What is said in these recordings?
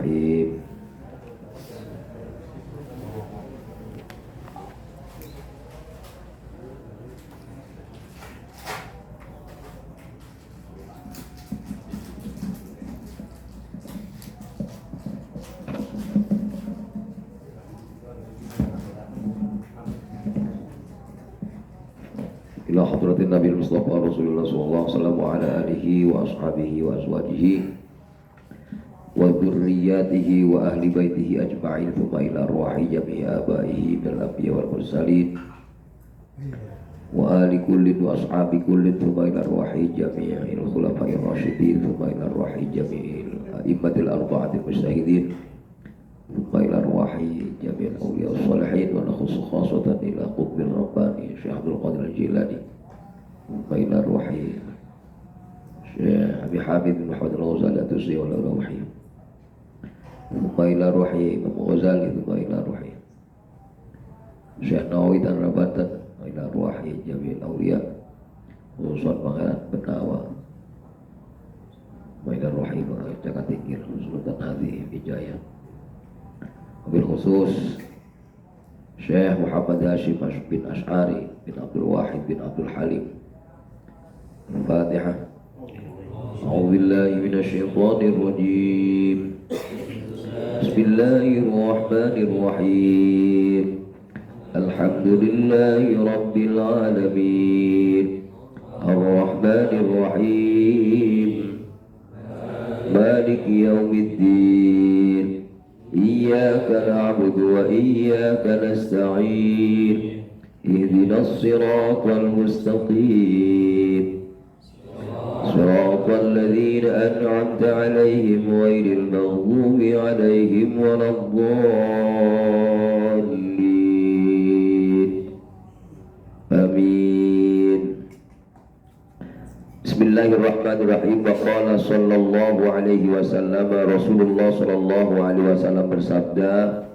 Bismillahirrahmanirrahim. Ila hadratin Nabi Mustafa Rasulullah sallallahu alaihi wasallam wa ala alihi wa ashabihi wa azwajihi wa dzurriyyatihi wa ahli baitihi ajma'in thumma ila arwahi jami'i abaihi minal anbiya wal mursalin wa ali kullin wa ashabi kullin thumma ila arwahi jami'il khulafa'ir rasyidin thumma ila arwahi jami'il a'immatil arba'atil mujtahidin thumma ila arwahi jami'il awliya sholihin wa nakhussu khasatan ila qutbil rabbani Syekh Abdul Qadir Al-Jilani thumma ila arwahi Syekh Abi Hamid bin Muhammad Al-Ghazali At-Tusi wa al-Rawhi thumma ila arwahi Imam Ghazali thumma ila arwahi Syekh Nawawi dan Rabatan ila arwahi jami'il awliya khususan Pangeran Benawa thumma ila arwahi Jagat Tingkir Sultan Hadi Wijaya wabil khusus Syekh Muhammad Hashim bin Ash'ari bin Abdul Wahid bin Abdul Halim. Al-Fatihah. A'udzubillahi minasyaitonir rajim. Bismillahirrahmanirrahim. Alhamdulillahi rabbil alamin. Ar-Rahmanir Rahim. Maliki yaumiddin. إياك نعبد وإياك نستعين اهدنا الصراط المستقيم صراط الذين أنعمت عليهم غير المغضوب عليهم ولا الضالين آمين. Bismillahirrahmanirrahim. Wa qala sallallahu alaihi wasallam, Rasulullah sallallahu alaihi wasallam bersabda,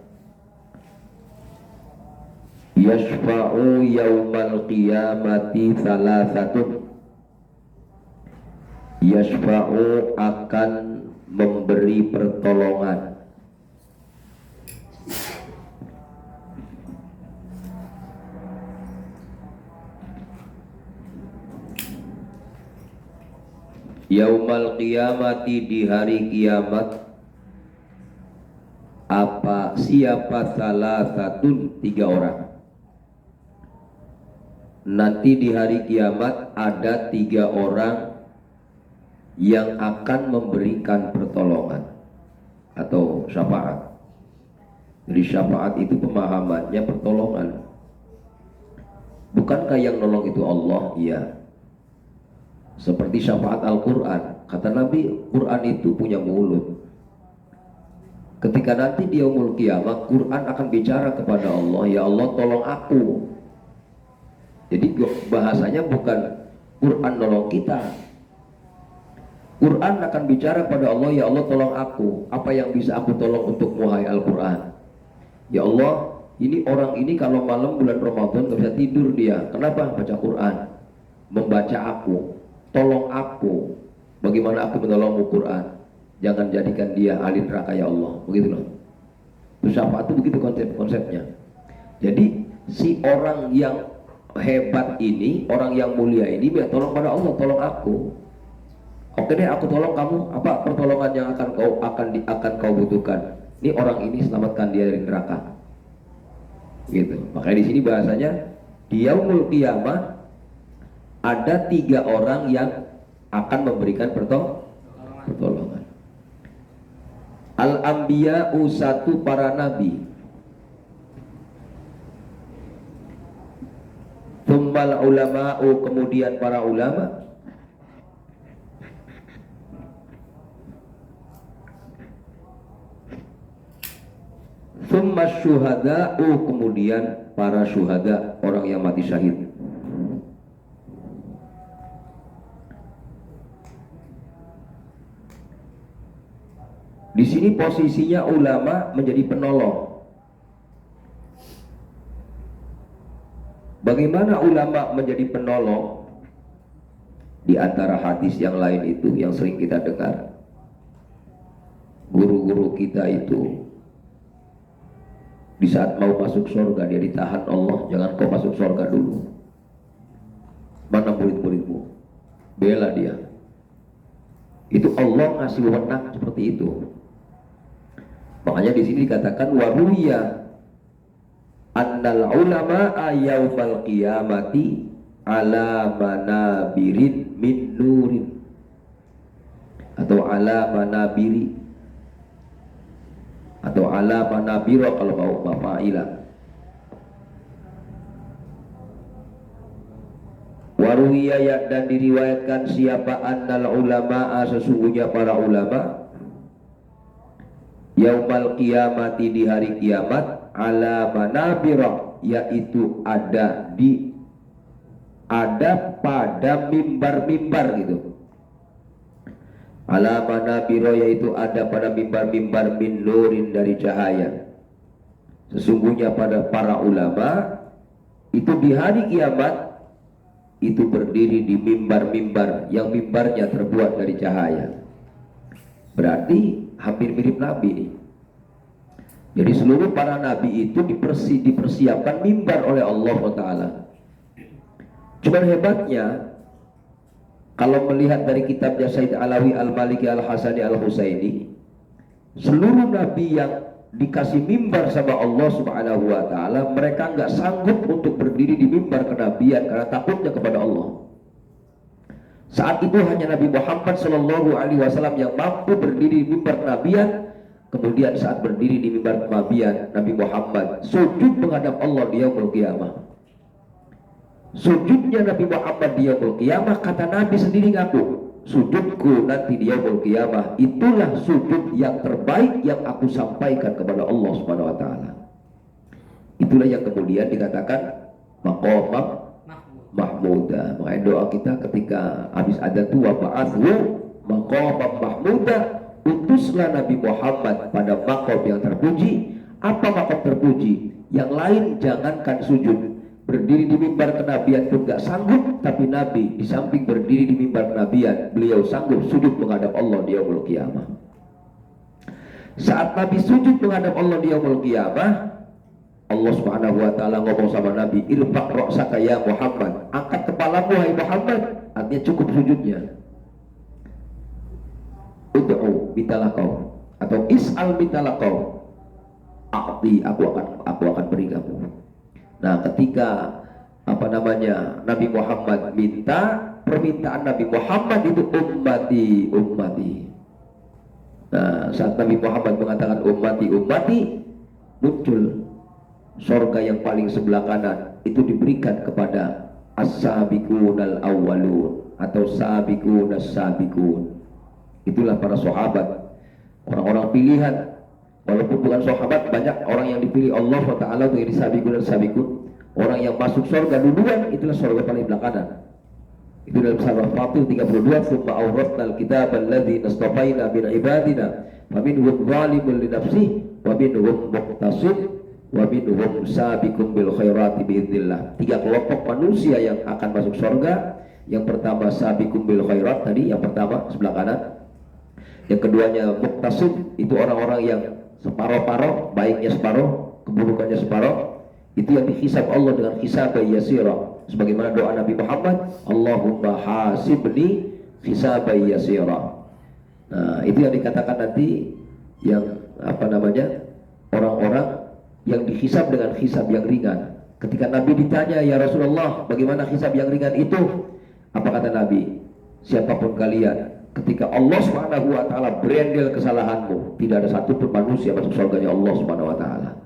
yashfa'u yaumal qiyamati thalathatun. Yashfa'u akan memberi pertolongan. Yaumal qiyamati, di hari kiamat. Siapa salah satu, 3 orang. Nanti di hari kiamat ada 3 orang yang akan memberikan pertolongan atau syafaat. Jadi syafaat itu pemahamannya pertolongan. Bukankah yang nolong itu Allah? Iya. Seperti syafaat Al-Quran. Kata Nabi, Quran itu punya mulut. Ketika nanti di yaumul qiyamah, Quran akan bicara kepada Allah, ya Allah tolong aku. Jadi bahasanya bukan Quran nolong kita. Quran akan bicara kepada Allah, ya Allah tolong aku. Apa yang bisa aku tolong untuk wahai Al-Quran? Ya Allah, ini orang ini kalau malam bulan Ramadan gak bisa tidur dia. Kenapa? Baca Quran. Membaca aku. Tolong aku. Bagaimana aku menolongmu Quran? Jangan jadikan dia ahli neraka ya Allah. Begitu loh. Itu syafaat itu begitu konsepnya. Jadi si orang yang hebat ini, orang yang mulia ini, biar tolong pada Allah, tolong aku. Oke deh, aku tolong kamu. Apa pertolongan yang akan kau butuhkan? Ini orang ini selamatkan dia dari neraka. Gitu. Makanya di sini bahasanya di yaumul qiyamah ada 3 orang yang akan memberikan pertolongan. Al-Anbiya'u, 1 para nabi. Tsummal ulama'u, kemudian para ulama. Tsummas syuhada'u, kemudian para syuhada, orang yang mati syahid. Di sini posisinya ulama menjadi penolong. Bagaimana ulama menjadi penolong? Di antara hadis yang lain itu yang sering kita dengar, guru-guru kita itu di saat mau masuk surga dia ditahan Allah, jangan kau masuk surga dulu. Mana murid-muridmu? Bela dia. Itu Allah ngasih wewenang seperti itu. Makanya di sini dikatakan waruya annal ulama yaumal qiyamati ala manabirin min nurin atau ala manabiri atau ala manabiro kalau mau mafailah. Waruya dan diriwayatkan siapa annal ulama sesungguhnya para ulama yaumal qiyamati di hari kiamat ala manabiro yaitu ada pada mimbar-mimbar gitu. Ala manabiro yaitu ada pada mimbar-mimbar min nurin dari cahaya. Sesungguhnya pada para ulama itu di hari kiamat itu berdiri di mimbar-mimbar yang mimbarnya terbuat dari cahaya. Berarti hampir mirip Nabi nih. Jadi seluruh para Nabi itu dipersiapkan mimbar oleh Allah SWT. Cuman hebatnya kalau melihat dari kitabnya Said Alawi Al-Maliki Al-Hasani Al-Husaini, seluruh Nabi yang dikasih mimbar sama Allah Subhanahu wa taala, mereka nggak sanggup untuk berdiri di mimbar kenabian karena takutnya kepada Allah. Saat itu hanya Nabi Muhammad Shallallahu Alaihi Wasallam yang mampu berdiri di mimbar kenabian. Kemudian saat berdiri di mimbar kenabian, Nabi Muhammad sujud menghadap Allah di yaumul qiyamah. Sujudnya Nabi Muhammad di yaumul qiyamah, kata Nabi sendiri ngaku, sujudku nanti di yaumul qiyamah itulah sujud yang terbaik yang aku sampaikan kepada Allah Subhanahu wa taala. Itulah yang kemudian dikatakan maqamam mahmuda. Makanya doa kita ketika habis ada tu wa ba'athu maqamam mahmuda, utuslah Nabi Muhammad pada maqam yang terpuji. Apa maqam terpuji? Yang lain jangankan sujud, berdiri di mimbar kenabian pun gak sanggup, tapi Nabi di samping berdiri di mimbar kenabian, beliau sanggup sujud menghadap Allah di yaumul qiyamah. Saat Nabi sujud menghadap Allah di yaumul qiyamah, Allah Subhanahu wa taala ngomong sama Nabi, irfa' ra'saka ya Muhammad, angkat kepalamu hai Muhammad. Artinya cukup sujudnya. Ud'u mintalah kau, atau is'al mintalah kau, a'ti aku akan beri kamu. Nah, ketika Nabi Muhammad minta, permintaan Nabi Muhammad itu ummati. Nah, saat Nabi Muhammad mengatakan ummati, muncul surga yang paling sebelah kanan itu diberikan kepada as-sabiqunal awwalun atau sabiqunas sabiqun. Itulah para sahabat, orang-orang pilihan. Walaupun bukan sahabat, banyak orang yang dipilih Allah SWT untuk jadi sabiqun. Orang yang masuk surga duluan itulah surga paling belakangan. Itu dalam surah Fatir 32, "Tsumma awratnal kitaba alladzi nastafaina min ibadina faminhum zalimun li nafsihi wa minhum muqtasid wa minhum sabiqun bil khairati biidznillah." Tiga kelompok manusia yang akan masuk surga. Yang pertama sabiqun bil khairat, tadi yang pertama sebelah kanan. Yang keduanya muqtasid, itu orang-orang yang separoh-paroh, baiknya separoh, keburukannya separoh. Itu yang dihisab Allah dengan hisab yasira, sebagaimana doa Nabi Muhammad, Allahumma hasibni hisab yasira. Nah, itu yang dikatakan nanti yang orang-orang yang dihisab dengan hisab yang ringan. Ketika Nabi ditanya, ya Rasulullah, bagaimana hisab yang ringan itu? Apa kata Nabi? Siapapun kalian, ketika Allah Subhanahu wa taala berendel kesalahanmu, tidak ada satu pun manusia masuk surganya Allah Subhanahu wa taala.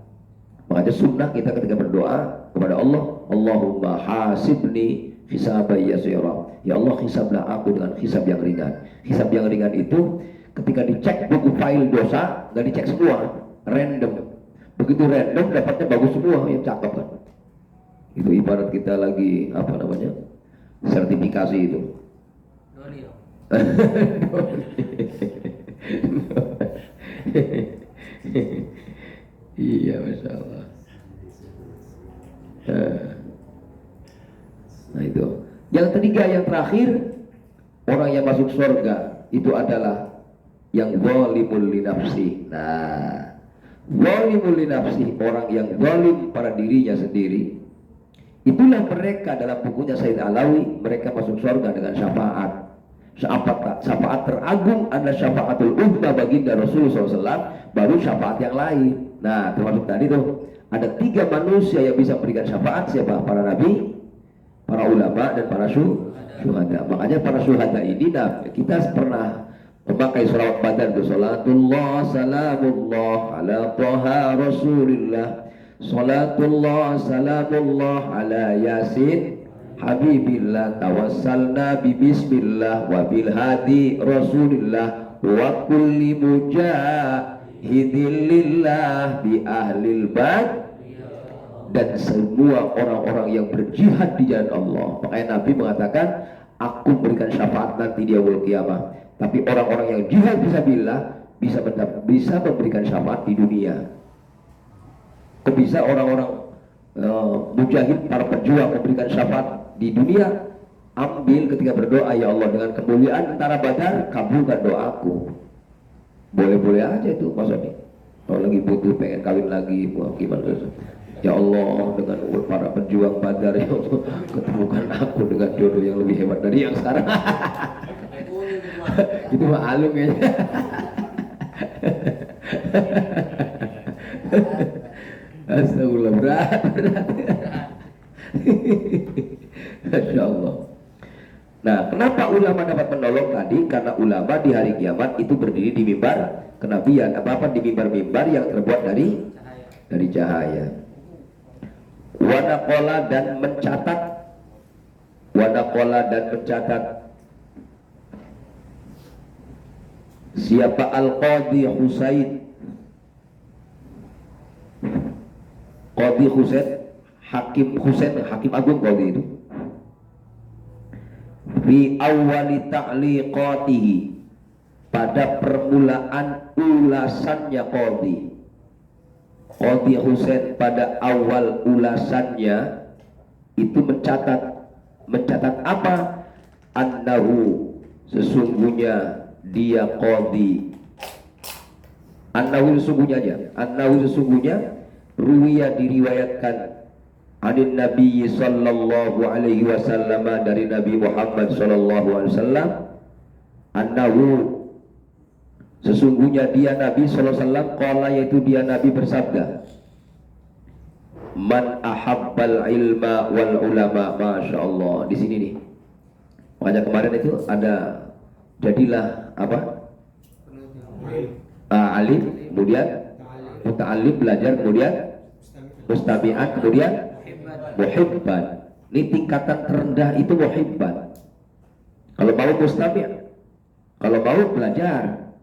Makanya sunnah kita ketika berdoa kepada Allah, Allahumma hasibni hisaban yasira. Ya Allah, hisablah aku dengan hisab yang ringan. Hisab yang ringan itu ketika dicek buku file dosa, nggak dicek semua, random. Begitu random dapatnya bagus semua, yang cakep kan. Itu ibarat kita lagi sertifikasi itu. Iya, Masya Allah. Nah itu. Yang ketiga, yang terakhir, orang yang masuk surga itu adalah yang zalimul li nafsi. Nah, zalimul li nafsi, orang yang zalim pada dirinya sendiri, itulah mereka dalam bukunya Said Alawi, mereka masuk surga dengan syafaat. Syafaat teragung adalah syafaatul uzma baginda Rasulullah SAW, baru syafaat yang lain. Nah, termasuk tadi tuh ada 3 manusia yang bisa memberikan syafaat. Siapa? Para nabi, para ulama, dan para syuhada. Makanya para syuhada ini, nah, kita pernah memakai sholawat badar itu, salatullah salamullah ala toha rasulillah, salatullah salamullah ala yasin habibillah, tawassalna bismillah wa bil hadi rasulillah wa kulli mujahidin lillah bi ahlil bad, dan semua orang-orang yang berjihad di jalan Allah. Makanya Nabi mengatakan, aku berikan syafaat nanti di yaumul qiyamah. Tapi orang-orang yang jihad fisabilillah bisa memberikan syafaat di dunia. Kok bisa orang-orang mujahid, para pejuang memberikan syafaat di dunia? Ambil ketika berdoa, ya Allah, dengan kemuliaan tentara Badar, kabulkan doaku. Boleh-boleh aja itu maksudnya. Kalau lagi butuh, pengen kawin lagi, gimana tuh? Ya Allah, dengan para pejuang Badar, ya Allah, ketemukan aku dengan jodoh yang lebih hebat dari yang sekarang. Itu mah alung ya. Astagfirullah, berat. Masya Allah. Nah, kenapa ulama dapat menolong tadi? Karena ulama di hari kiamat itu berdiri di mimbar kenabian, apa-apa di mimbar-mimbar yang terbuat dari cahaya. Wanakola dan mencatat siapa Al-Qadhi Husain, Qadhi Husain, Hakim Agung Qadhi itu, fi awwali ta'liqatihi, pada permulaan ulasannya Qadhi Husain, pada awal ulasannya itu mencatat apa? Annahu, sesungguhnya dia Qadhi, annahu sesungguhnya ruwiya, diriwayatkan adin Nabi sallallahu alaihi wasallam, dari Nabi Muhammad sallallahu alaihi wasallam, annahu, sesungguhnya dia Nabi sallallahu alaihi wasallam, qala, yaitu dia Nabi bersabda, man ahabbal ilma wal ulama. Masya Allah, di sini nih. Makanya kemarin itu ada, jadilah apa? Alim, kemudian muta'alim, belajar, kemudian mustami'an, kemudian muhibban. Ini tingkatan terendah itu muhibban. Kalau mau mustami', kalau mau belajar,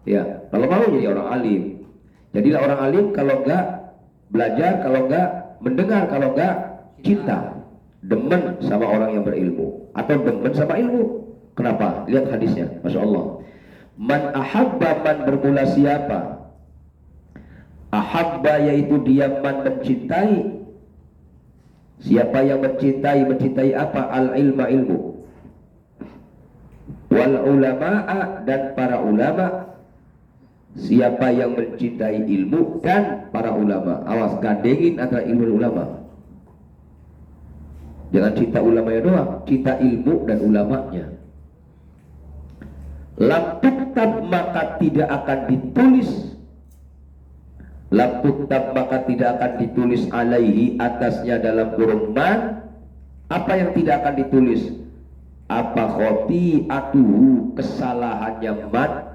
ya, kalau mau jadi orang alim, jadilah orang alim. Kalau enggak belajar, kalau enggak mendengar, kalau enggak cinta, demen sama orang yang berilmu, atau demen sama ilmu. Kenapa? Lihat hadisnya, Masya Allah. Man ahabba, man bermula siapa? Ahabba, yaitu dia man mencintai. Siapa yang mencintai apa? Al ilma, ilmu. Wal ulama'a, dan para ulama. Siapa yang mencintai ilmu dan para ulama. Awas, gandengin antara ilmu dan ulama. Jangan cinta ulamanya doang, cinta ilmu dan ulamanya. Lam tuktab, maka tidak akan ditulis. Lam tuktab, maka tidak akan ditulis alaihi, atasnya, dalam kurung man. Apa yang tidak akan ditulis? Apa? Khoti'atuhu, kesalahannya man,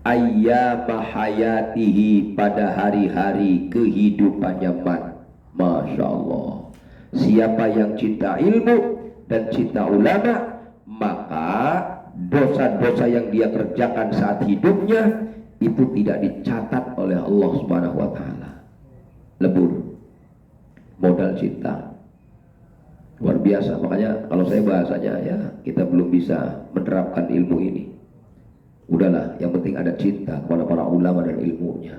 ayyama hayatihi, pada hari-hari kehidupannya man. Masya Allah. Siapa yang cinta ilmu dan cinta ulama, maka dosa-dosa yang dia kerjakan saat hidupnya itu tidak dicatat oleh Allah Subhanahu wa taala. Lebur. Modal cinta. Luar biasa. Makanya kalau saya bahasanya, ya, kita belum bisa menerapkan ilmu ini. Udahlah, yang penting ada cinta kepada para ulama dan ilmunya.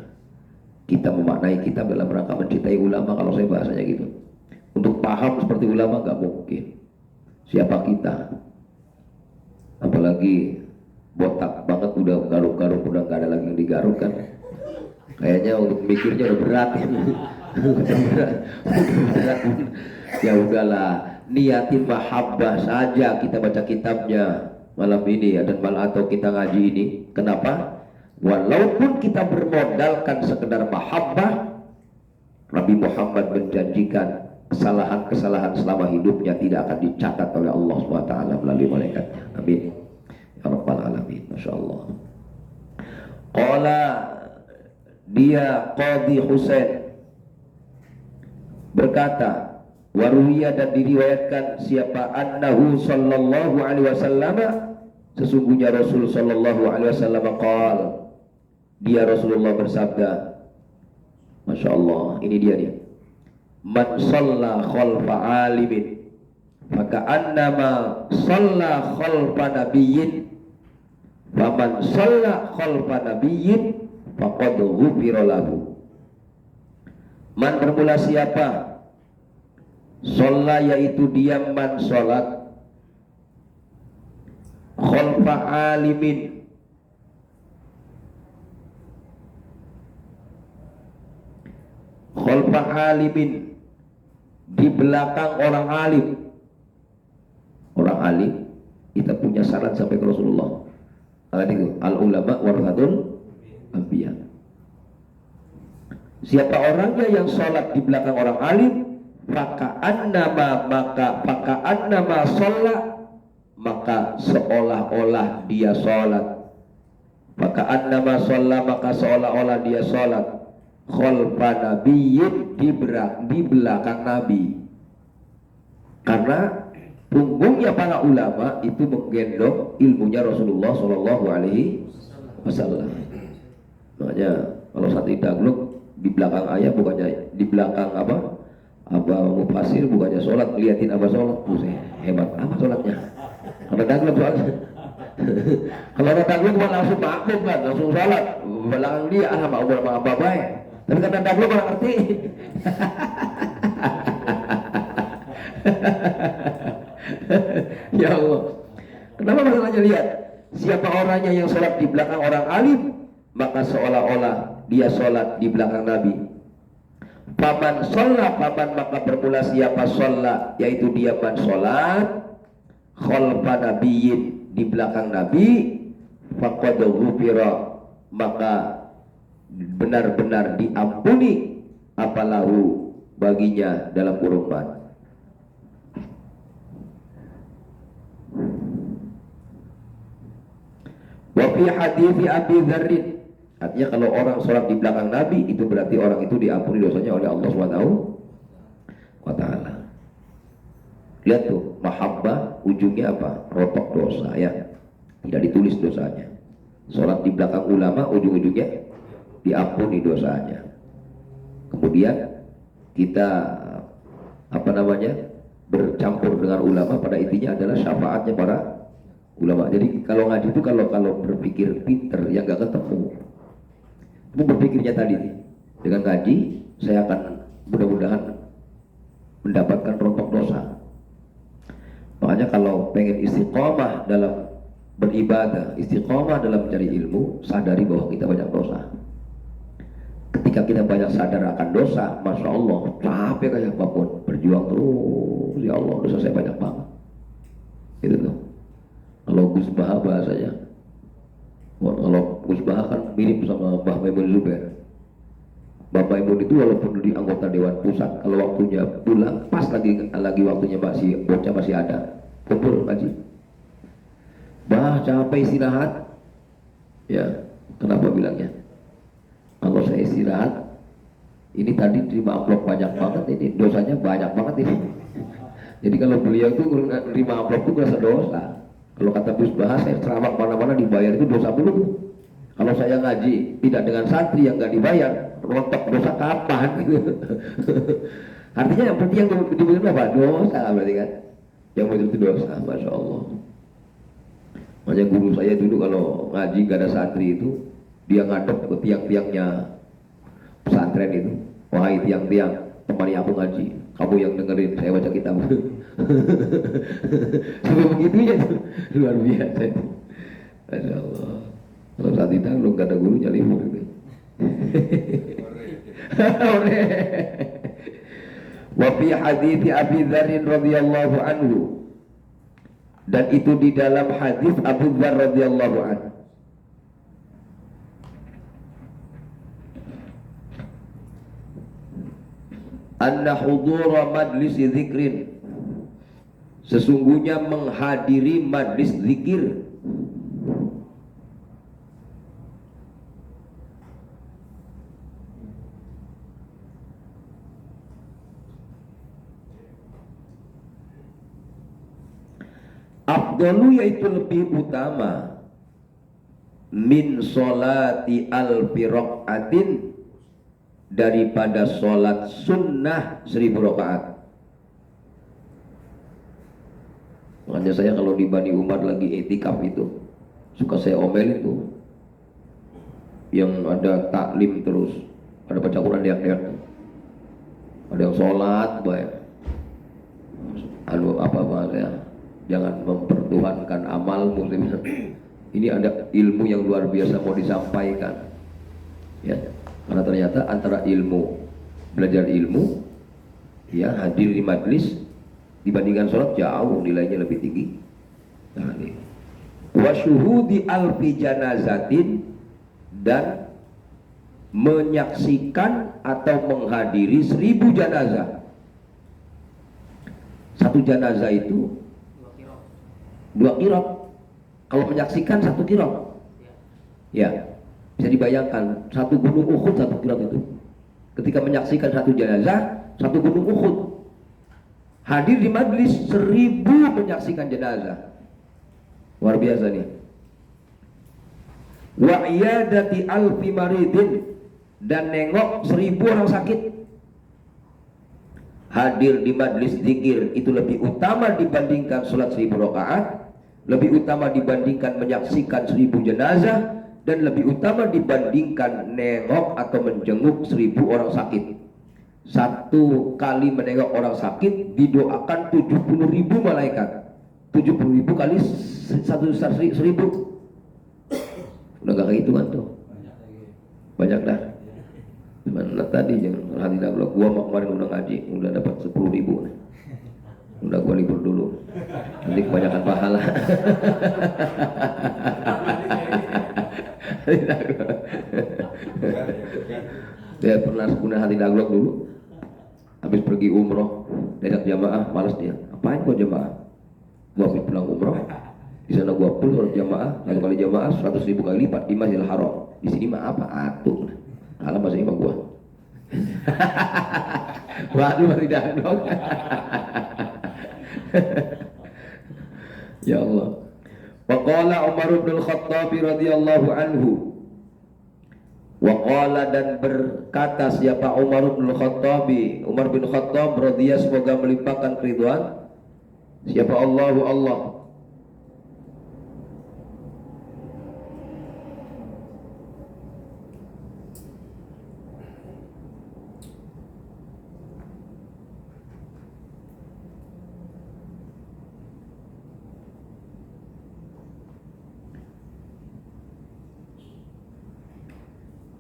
Kita memaknai kitab dalam rangka mencintai ulama, kalau saya bahasanya gitu. Untuk paham seperti ulama nggak mungkin. Siapa kita? Apalagi botak banget, udah garuk-garuk, udah nggak ada lagi yang digaruk kan. Kayaknya untuk mikirnya udah berat ya. Udah berat. Ya udahlah, niatin mahabbah saja kita baca kitabnya malam ini ya, dan malam atau kita ngaji ini. Kenapa? Walaupun kita bermodalkan sekedar mahabbah, Nabi Muhammad menjanjikan kesalahan-kesalahan selama hidupnya tidak akan dicatat oleh Allah SWT melalui malaikatnya. Amin ya rabbal alamin. Masya Allah. Qala, dia Qadhi Husain berkata, waruwiya, dan diriwayatkan siapa, annahu sallallahu alaihi wasallam, sesungguhnya Rasul sallallahu alaihi wasallam qal, dia Rasulullah bersabda, Masya Allah, ini dia nih, man shalla khalfa alimin maka annama shalla khalfa nabiyyin, faman shalla khalfa nabiyyin faqad ghufira lahu. Man bermula siapa, shalla yaitu dia man sholat, khalfa alimin, khalfa alimin, di belakang orang alim. Orang alim kita punya syarat sampai ke Rasulullah. Al ulama warasatul anbiya. Siapa orangnya yang sholat di belakang orang alim, maka sholat, maka seolah-olah dia sholat. Maka seolah-olah dia sholat khalfa nabiyyin, di belakang Nabi. Karena punggungnya para ulama itu menggendong ilmunya Rasulullah Shallallahu Alaihi Wasallam. Makanya kalau santri dagluk di belakang ayah, bukannya di belakang apa mufasir, bukannya sholat ngeliatin apa sholat, buset hebat apa sholatnya. Kalau dagluk soalnya kalau dagluk cuma langsung makmum kan, langsung sholat belakang dia sama apa baik. Tapi kata dagluk orang ngerti. Ya Allah, kenapa masalahnya? Lihat, siapa orangnya yang sholat di belakang orang alim, maka seolah-olah dia sholat di belakang Nabi. Paman sholat, maka bermula siapa sholat, yaitu dia man sholat khalfa nabiyyin, di belakang Nabi, faqad ghufira, maka benar-benar diampuni apalahu baginya dalam kurung man. Wa fi hadithi Abi Dzarrin, artinya kalau orang sholat di belakang Nabi itu berarti orang itu diampuni dosanya oleh Allah SWT. Lihat tuh, mahabbah ujungnya apa? Rotok dosa ya, tidak ditulis dosanya. Sholat di belakang ulama ujung-ujungnya diampuni dosanya. Kemudian kita bercampur dengan ulama, pada intinya adalah syafaatnya para ulama. Jadi kalau ngaji itu kalau berpikir pinter yang gak ketemu, itu berpikirnya tadi nih, dengan ngaji saya akan mudah-mudahan mendapatkan rontok dosa. Makanya kalau pengen istiqomah dalam beribadah, istiqomah dalam mencari ilmu, sadari bahwa kita banyak dosa. Ketika kita banyak sadar akan dosa, Masya Allah, capek kayak apapun, berjuang terus, ya Allah dosa saya banyak banget. Itu tuh. Kalau Gus Baha bahasanya, kalau Gus Baha kan mirip sama Mbah Maimun Zubair. Mbah Maimun itu walaupun di anggota Dewan Pusat, kalau waktunya pulang, pas lagi waktunya bocah masih ada, kumpul ngaji. Bah, capek istirahat. Ya, kenapa bilangnya? Kalau saya istirahat, ini tadi terima amplop banyak banget, ini dosanya banyak banget ini. Jadi kalau beliau itu terima amplop itu merasa dosa. Kalau kata Gus Bahas, saya ceramah mana-mana dibayar itu dosa dulu. Kalau saya ngaji tidak dengan santri yang nggak dibayar, rontok dosa kapan? Artinya yang berarti yang dibilang apa? Dosa berarti kan? Yang itu dosa, Masya Allah. Makanya guru saya dulu kalau ngaji gak ada santri itu, dia ngadep ke tiang-tiangnya pesantren itu. Wahai tiang-tiang, temani aku ngaji, kamu yang dengerin saya baca kitab. Sampai begitunya tuh, luar biasa itu. Masya Allah. Kalau saat itu lu gak ada gurunya libur itu. Wa fi hadithi Abi Dzar radhiyallahu anhu, dan itu di dalam hadis Abu Dzar radhiyallahu anhu, anna hudura majlis dzikrin, sesungguhnya menghadiri majlis zikir, afdalu, yaitu lebih utama, min sholati alfi rakaatin, daripada sholat sunnah 1000 rakaat. Makanya saya kalau di Bani Umar lagi itikaf itu suka saya omelin tuh, yang ada taklim terus, ada baca Quran lihat-lihat, ada yang sholat baik, apa ya, jangan mempertuhankan amalmu. Ini ada ilmu yang luar biasa mau disampaikan, ya. Karena ternyata antara ilmu, belajar ilmu, ya, hadir di majlis, dibandingkan sholat jauh nilainya lebih tinggi. Nah, ini wa syuhudi alfi janazatin, dan menyaksikan atau menghadiri 1000 janazah. Satu janazah itu 2 qirot. Kalau menyaksikan 1 qirot, ya, bisa dibayangkan satu gunung Uhud 1 qirot itu. Ketika menyaksikan satu jenazah, 1 gunung Uhud. Hadir di majlis 1000 menyaksikan jenazah. Luar biasa nih. Wa iyadati alfi maridin, dan nengok 1000 orang sakit. Hadir di majlis zikir itu lebih utama dibandingkan sholat 1000 rakaat, lebih utama dibandingkan menyaksikan 1000 jenazah, dan lebih utama dibandingkan nengok atau menjenguk 1000 orang sakit. Satu kali menengok orang sakit didoakan 70.000 malaikat. 70.000 kali 1.000. Udah gak kehitungan tuh. Banyak dah. Mana tadi yang hati dablok, gua mau kemarin udah ngaji, udah dapat 10.000. Udah gua libur dulu. Nanti kebanyakan pahala. Dia pernah punya hati daglok dulu. Habis pergi umroh, diajak jamaah, malas dia. Apain gua jamaah? Gua habis pulang umroh, di sana gua pulang jamaah, 1 kali jamaah 100.000 kali lipat di Masjidil Haram. Di sini mah apa? Atuh. Alam bahasa imam gua. Waduh, masih daglok. Ya Allah. Waqala Umar bin Khattab radhiyallahu anhu. Waqala, dan berkata siapa Umar bin Khattab, Umar bin Khattab radhiyallahu, semoga melimpahkan keridhaan, siapa Allah.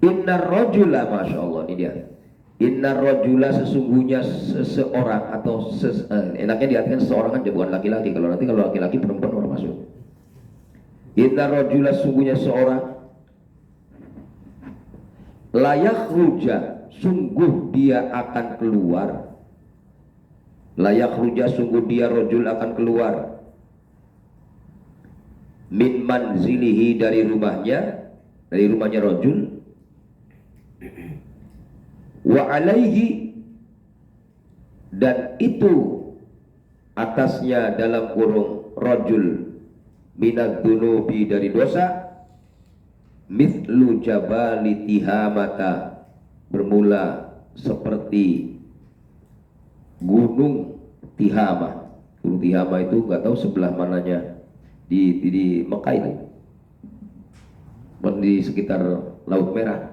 Innar rajula, masya Allah, ini dia. Innar rajula, sesungguhnya seseorang, atau enaknya diartikan seseorang aja, bukan laki-laki. Kalau laki-laki perempuan orang masuk. Innar rajula, sesungguhnya seorang, layak ruja, sungguh dia akan keluar. Layak ruja, sungguh dia rajul akan keluar. Min manzilihi, dari rumahnya rajul. Wa alaihi, dan itu atasnya dalam kurung rajul, minad dunubi, dari dosa, mithlu jabali tihamata, bermula seperti gunung Tihama. Gunung Tihama itu nggak tahu sebelah mananya di Mekah itu, di sekitar Laut Merah.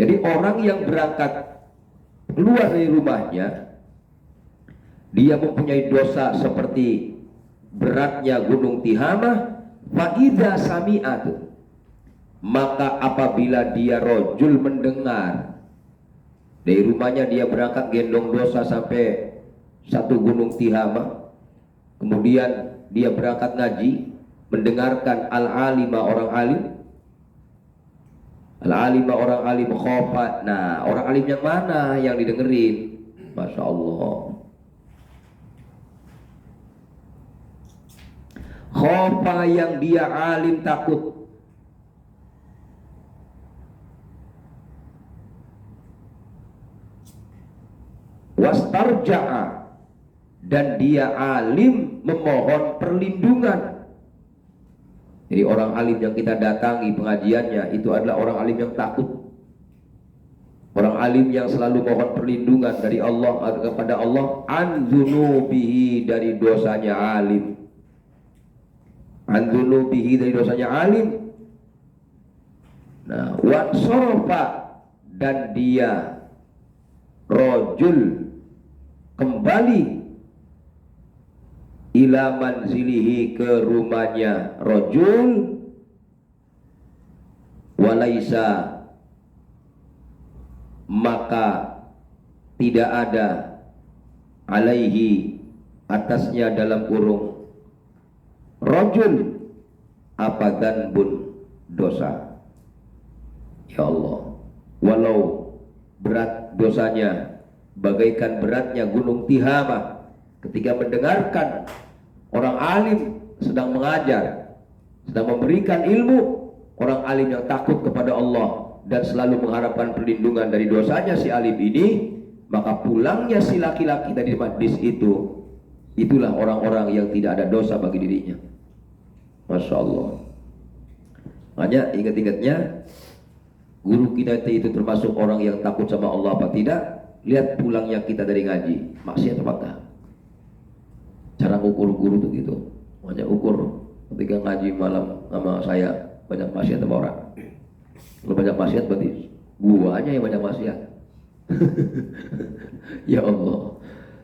Jadi orang yang berangkat keluar dari rumahnya dia mempunyai dosa seperti beratnya gunung Tihamah. Fa idza sami'at, maka apabila dia rojul mendengar, dari rumahnya dia berangkat gendong dosa sampai satu gunung Tihamah, kemudian dia berangkat ngaji, mendengarkan al-alima orang alim. Al-alima orang alim khofa. Nah, orang alim yang mana yang didengerin? Masya Allah. Khofa yang dia alim takut. Wastarja'a, dan dia alim memohon perlindungan. Jadi orang alim yang kita datangi pengajiannya itu adalah orang alim yang takut. Orang alim yang selalu mohon perlindungan dari Allah kepada Allah an dzunubihi, dari dosanya alim. An dzunubihi, dari dosanya alim. Nah, wan sorofa, dan dia rojul kembali ila manzilihi, ke rumahnya rojul, walaisa, maka tidak ada alaihi, atasnya dalam kurung rojul, apa dzanbun, dosa. Ya Allah, walau berat dosanya bagaikan beratnya gunung Tihamah, ketika mendengarkan orang alim sedang mengajar, sedang memberikan ilmu, orang alim yang takut kepada Allah dan selalu mengharapkan perlindungan dari dosanya si alim ini, maka pulangnya si laki-laki dari majlis itu, itulah orang-orang yang tidak ada dosa bagi dirinya. Masya Allah. Makanya ingat-ingatnya, guru kita itu termasuk orang yang takut sama Allah apa tidak? Lihat pulangnya kita dari ngaji, maksiat apa enggak? Cara ukur guru tuh gitu. Makanya ukur ketika ngaji malam sama saya, banyak maksiat apa orang? Kalau banyak maksiat berarti guanya yang banyak maksiat. Ya Allah,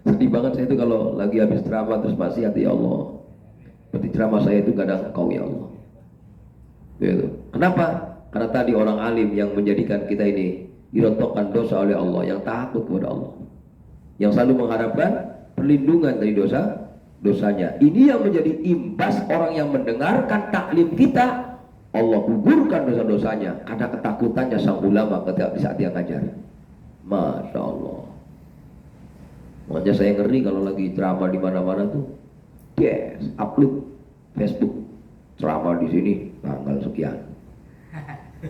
sedih banget saya itu kalau lagi habis ceramah terus maksiat. Ya Allah, berarti ceramah saya itu gak ada Engkau ya Allah. Gitu. Kenapa? Karena tadi orang alim yang menjadikan kita ini dirontokkan dosa oleh Allah, yang takut kepada Allah, yang selalu mengharapkan perlindungan dari dosanya. Ini yang menjadi imbas orang yang mendengarkan taklim kita, Allah gugurkan dosa-dosanya karena ketakutannya sang ulama ketika di saat dia ngajar. Masya Allah. Makanya saya ngeri kalau lagi ceramah di mana-mana tuh, yes, upload Facebook ceramah di sini tanggal sekian,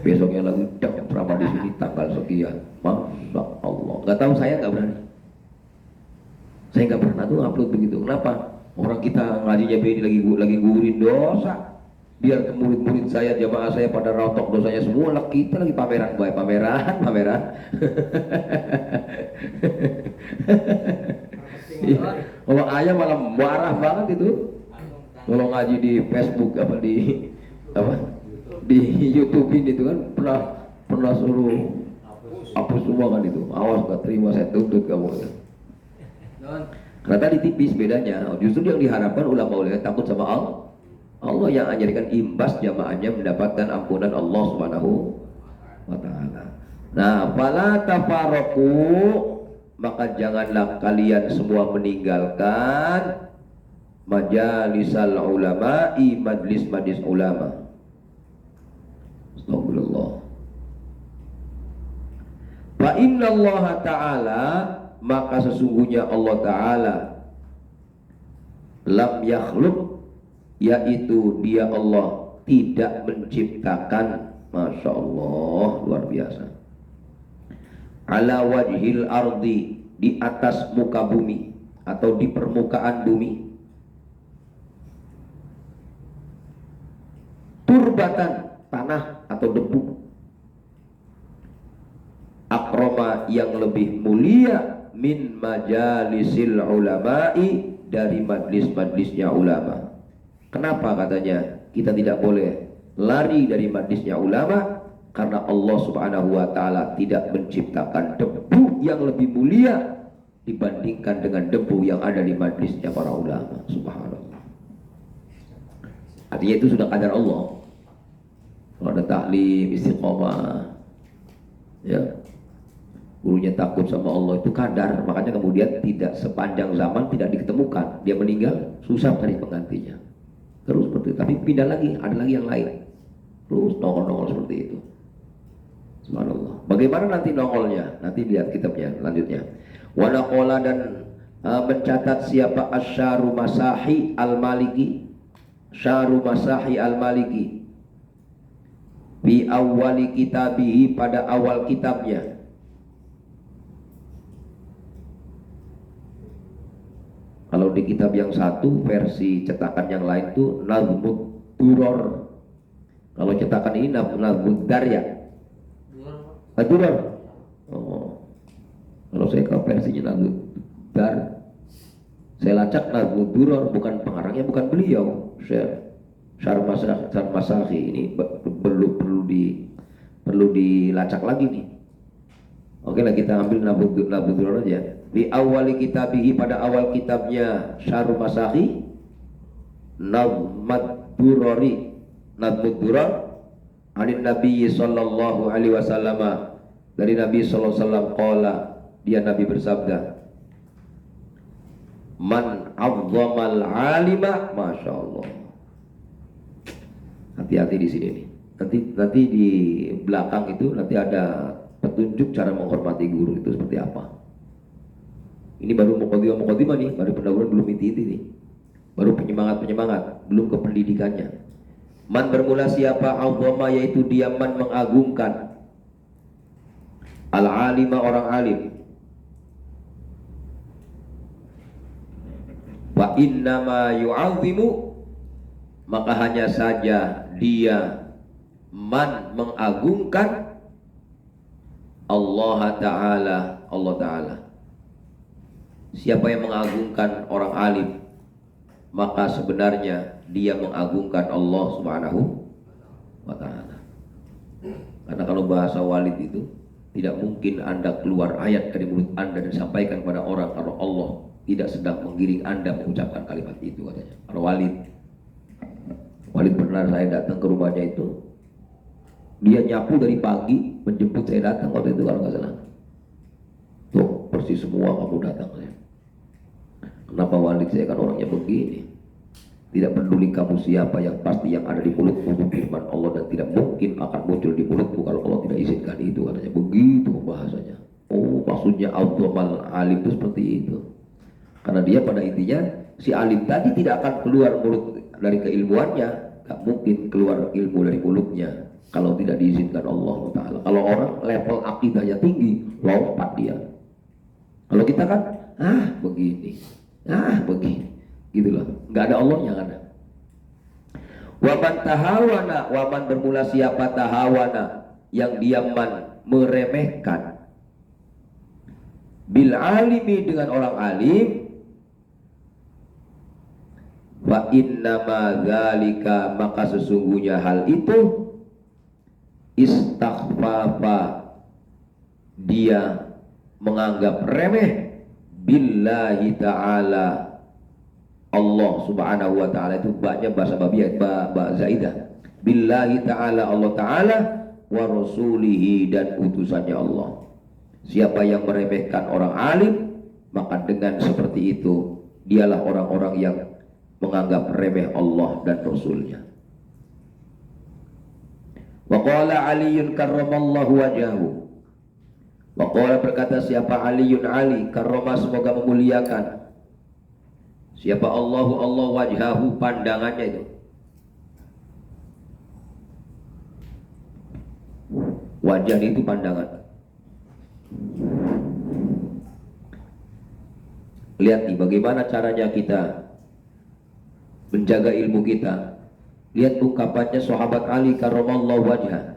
besoknya lagi ceramah di sini tanggal sekian. Masya Allah. Nggak tahu, saya nggak berani. Saya nggak pernah tuh upload begitu. Kenapa? Orang kita ngajinya begini lagi gugurin dosa, biar murid-murid saya, jamaah saya pada rontok dosanya semua, lah kita lagi pameran. Kalau ayah malah marah banget itu. Kalau ngaji di Facebook apa di YouTube ini itu kan pernah suruh hapus semua kan itu. Awas gak terima, saya tuntut kamu. Karena tadi tipis bedanya. Justru yang diharapkan ulama-ulama takut sama Allah yang menjadikan imbas jamaahnya mendapatkan ampunan Allah Subhanahu wa taala. Nah, fala tafarraqu, maka janganlah kalian semua meninggalkan majalisal ulama'i, majlis ulama. Astagfirullah. Fa inna Allah ta'ala, maka sesungguhnya Allah Ta'ala lam yakhluk, yaitu dia Allah tidak menciptakan, Masya Allah, luar biasa, ala wajhil ardi, di atas muka bumi atau di permukaan bumi, turbatan, tanah atau debu, akroma, yang lebih mulia, min majalisil ulama'i, dari majlis-majlisnya ulama. Kenapa katanya kita tidak boleh lari dari majlisnya ulama? Karena Allah Subhanahu wa taala tidak menciptakan debu yang lebih mulia dibandingkan dengan debu yang ada di majlisnya para ulama. Subhanallah. Artinya itu sudah kadar Allah. Kalau ada taklim, istiqomah, ya, gurunya takut sama Allah, itu kadar. Makanya kemudian tidak sepanjang zaman tidak diketemukan. Dia meninggal, susah cari penggantinya. Terus seperti itu. Tapi pindah lagi, ada lagi yang lain. Terus nongol-nongol seperti itu. Subhanallah. Bagaimana nanti nongolnya? Nanti lihat kitabnya lanjutnya. Wa naqala dan mencatat siapa Asy-Syaru Masahi Al-Maliki. Syaru Masahi Al-Maliki bi awali kitabihi, pada awal kitabnya. Kalau di kitab yang satu versi cetakan yang lain itu Nazmud Duror. Kalau cetakan ini Nazmud Darya. Duror. Oh. Kalau saya ke versinya Nazmud Dar, saya lacak Nazmud Duror, bukan pengarangnya, bukan beliau. Syarh Masahi ini perlu dilacak lagi nih. Oke lah, kita ambil Nazmud Duror aja. Di awali kitabihi, pada awal kitabnya Syarh Masahi, Nazmud Durori, Nazmud Duror, Anin Nabi sallallahu alaihi wasallam, dari Nabi sallallahu alaihi wasallam, qala, dia Nabi bersabda, man azzamal alima, masya Allah. Hati-hati di sini nih. Nanti di belakang itu nanti ada petunjuk cara menghormati guru itu seperti apa. Ini baru muqaddimah nih, baru pendahuluan, belum inti-inti nih. Baru penyemangat, belum ke pendidikannya. Man bermula siapa, azzama, yaitu dia man mengagungkan, al-alima, orang alim. Wa innama yu'azzimu, maka hanya saja dia man mengagungkan Allah Ta'ala. Siapa yang mengagungkan orang alim, maka sebenarnya dia mengagungkan Allah Subhanahu wa Ta'ala. Karena kalau bahasa walid itu tidak mungkin Anda keluar ayat dari mulut Anda dan sampaikan kepada orang kalau Allah tidak sedang menggiring Anda mengucapkan kalimat itu, katanya. Kalau Walid benar, saya datang ke rumahnya itu, dia nyapu dari pagi menjemput saya datang waktu itu kalau nggak salah. Tuh persis semua kamu datang saya. Kenapa Walid? Saya kan orangnya begini. Tidak peduli kamu siapa, yang pasti yang ada di mulutmu itu firman Allah dan tidak mungkin akan muncul di mulutmu kalau Allah tidak izinkan itu, katanya. Begitu bahasanya. Oh, maksudnya automal alim itu seperti itu. Karena dia pada intinya si alim tadi tidak akan keluar mulut dari keilmuannya, gak mungkin keluar ilmu dari mulutnya kalau tidak diizinkan Allah Ta'ala. Kalau orang level akidahnya tinggi, lompat dia. Kalau kita kan begini, gitu loh, nggak ada Allahnya kan. Waman tahawana, waman bermula siapa tahawana, yang dia meremehkan, bil alimi, dengan orang alim, wa innama dzalika, maka sesungguhnya hal itu, istaghfafa, dia menganggap remeh, billahi ta'ala, Allah Subhanahu wa ta'ala. Itu baknya bahasa babiyah, ba zaidah. Billahi ta'ala, Allah ta'ala, wa rasulihi, dan utusannya Allah. Siapa yang meremehkan orang alim, maka dengan seperti itu dialah orang-orang yang menganggap remeh Allah dan Rasulnya. Wa qala Aliyun karramallahu wajhahu. Wa qala, berkata siapa Aliyun, Ali, karrama, semoga memuliakan, siapa Allahu, Allah, wajhahu, pandangannya itu. Wajah itu pandangan. Lihat nih bagaimana caranya kita menjaga ilmu kita. Lihat ungkapannya sahabat Ali karramallahu wajhah,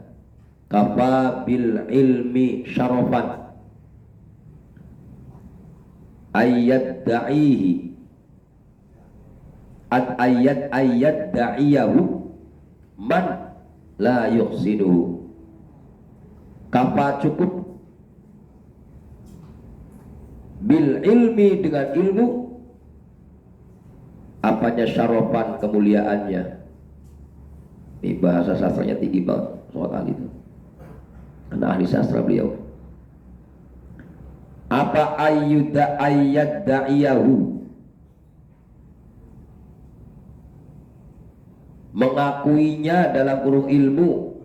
kafa bil ilmi syarafan ayat da'ihi ayat da'iyahu man la yuhsinuhu. Kafa, cukup, bil ilmi dengan ilmu. Apanya syarofan, kemuliaannya. Ini bahasa sastranya tinggi banget soal ahli itu, karena ahli sastra beliau. Apa ayat da'iyahu, mengakuinya dalam kurung ilmu.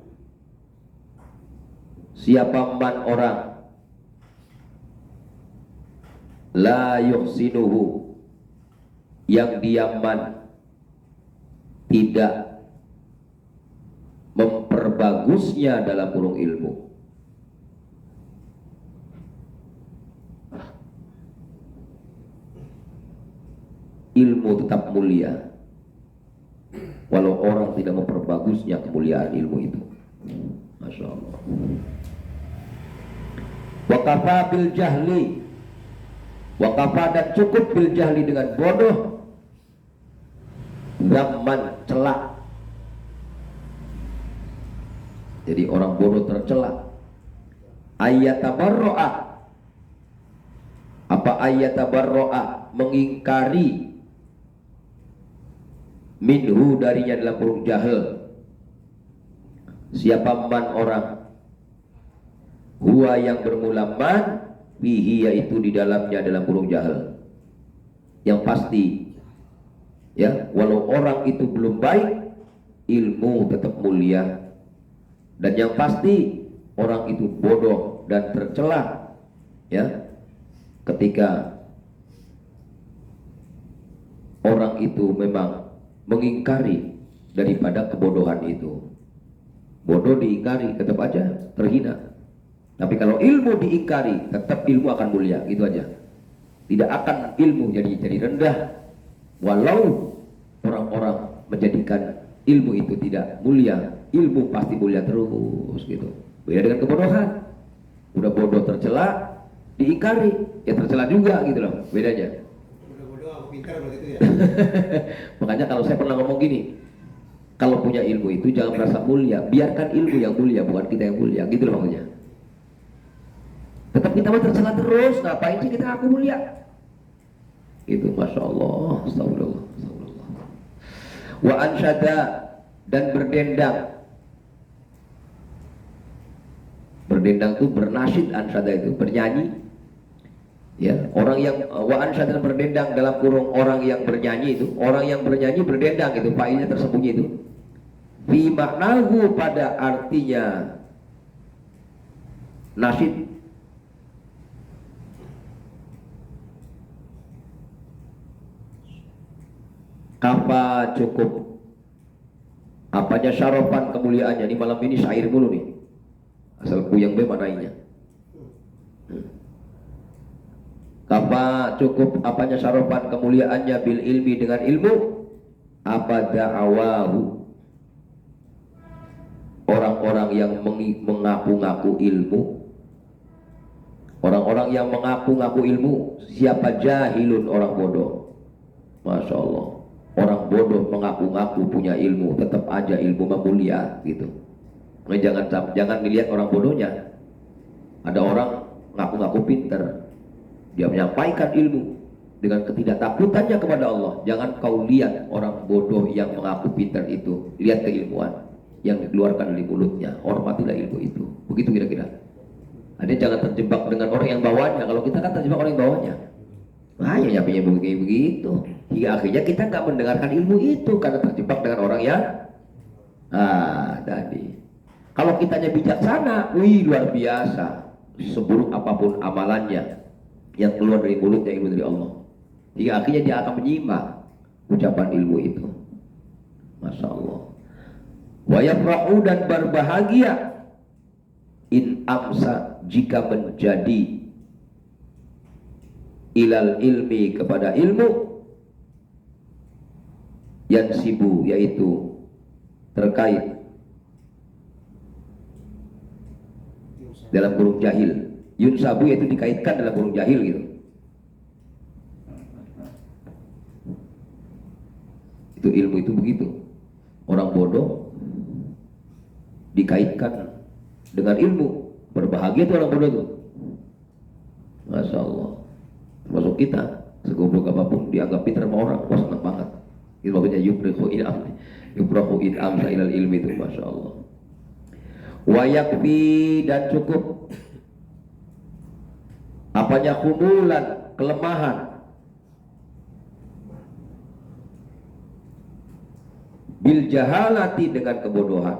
Siapa man orang la yuhsinuhu, yang diaman tidak memperbagusnya dalam kurung ilmu. Ilmu tetap mulia walau orang tidak memperbagusnya kemuliaan ilmu itu. Masya Allah. Waqafa bil jahli, waqafa dan cukup bil jahli dengan bodoh, zaman celak. Jadi orang bodoh tercela. Ayatabarro'a, apa ayatabarro'a, mengingkari minhu darinya dalam kurung jahil. Siapa man orang, huwa yang bermula man, bihi yaitu di dalamnya dalam kurung jahil. Yang pasti ya, walau orang itu belum baik, ilmu tetap mulia. Dan yang pasti orang itu bodoh dan tercela ya, ketika orang itu memang mengingkari daripada kebodohan itu. Bodoh diingkari tetap aja terhina. Tapi kalau ilmu diingkari tetap ilmu akan mulia, gitu aja. Tidak akan ilmu jadi rendah walau orang-orang menjadikan ilmu itu tidak mulia. Ilmu pasti mulia terus gitu. Beda dengan kebodohan. Udah bodoh tercela, diingkari ya tercela juga gitu loh, bedanya. Bodoh aku pintar begitu ya. Makanya kalau saya pernah ngomong gini, kalau punya ilmu itu jangan merasa mulia, biarkan ilmu yang mulia, bukan kita yang mulia, gitu loh maksudnya. Tetap kita mau tercela terus, ngapain sih kita ngaku mulia? Itu Masya Allah, astagfirullah, astagfirullah. Wa ansyada, dan berdendang. Berdendang itu bernasyid, ansyada itu bernyanyi. Ya, orang yang wa ansyada berdendang dalam kurung orang yang bernyanyi itu, orang yang bernyanyi berdendang itu, failnya tersembunyi itu. Fi maknahu, pada artinya nasyid. Kafa cukup, apanya syarofan, kemuliaannya. Ini malam ini syair mulu nih, asal kuyang be manainya. Kafa cukup, apanya syarofan, kemuliaannya, bil ilmi dengan ilmu. Apa da'awahu, orang-orang yang mengaku-ngaku ilmu. Orang-orang yang mengaku-ngaku ilmu. Siapa? Jahilun, orang bodoh. Masya Allah. Orang bodoh mengaku-ngaku punya ilmu, tetap aja ilmu mulia gitu. Nah, jangan dilihat orang bodohnya. Ada orang ngaku-ngaku pinter, dia menyampaikan ilmu dengan ketidaktakutannya kepada Allah. Jangan kau lihat orang bodoh yang mengaku pinter itu, lihat keilmuan yang dikeluarkan dari mulutnya. Hormatilah ilmu itu. Begitu kira-kira. Ada jangan terjebak dengan orang yang bawahnya. Kalau kita kan terjebak orang yang bawahnya. Hanya nyampainya begitu. Hingga akhirnya kita nggak mendengarkan ilmu itu karena terjebak dengan orang yang tadi. Kalau kitanya bijaksana, wih luar biasa. Seburuk apapun amalannya yang keluar dari mulutnya ilmu dari Allah. Hingga akhirnya dia akan menyimak ucapan ilmu itu. Masya Allah. Wa yafrahu, dan berbahagia, in amsa, jika menjadi ilal ilmi, kepada ilmu, yang sibu, yaitu terkait dalam kurung jahil. Yunsabu yaitu dikaitkan dalam kurung jahil gitu. Itu ilmu itu begitu. Orang bodoh dikaitkan dengan ilmu. Berbahagia itu orang bodoh itu. Masya Allah. Termasuk kita, segoblok apapun dianggap pintar sama orang, wah senang banget. Itu maksudnya yubrahu in'am ilal ilmi itu, masya Allah. Wa yakfi, dan cukup. Apanya? Khumulan, kelemahan. Bil jahalati, dengan kebodohan.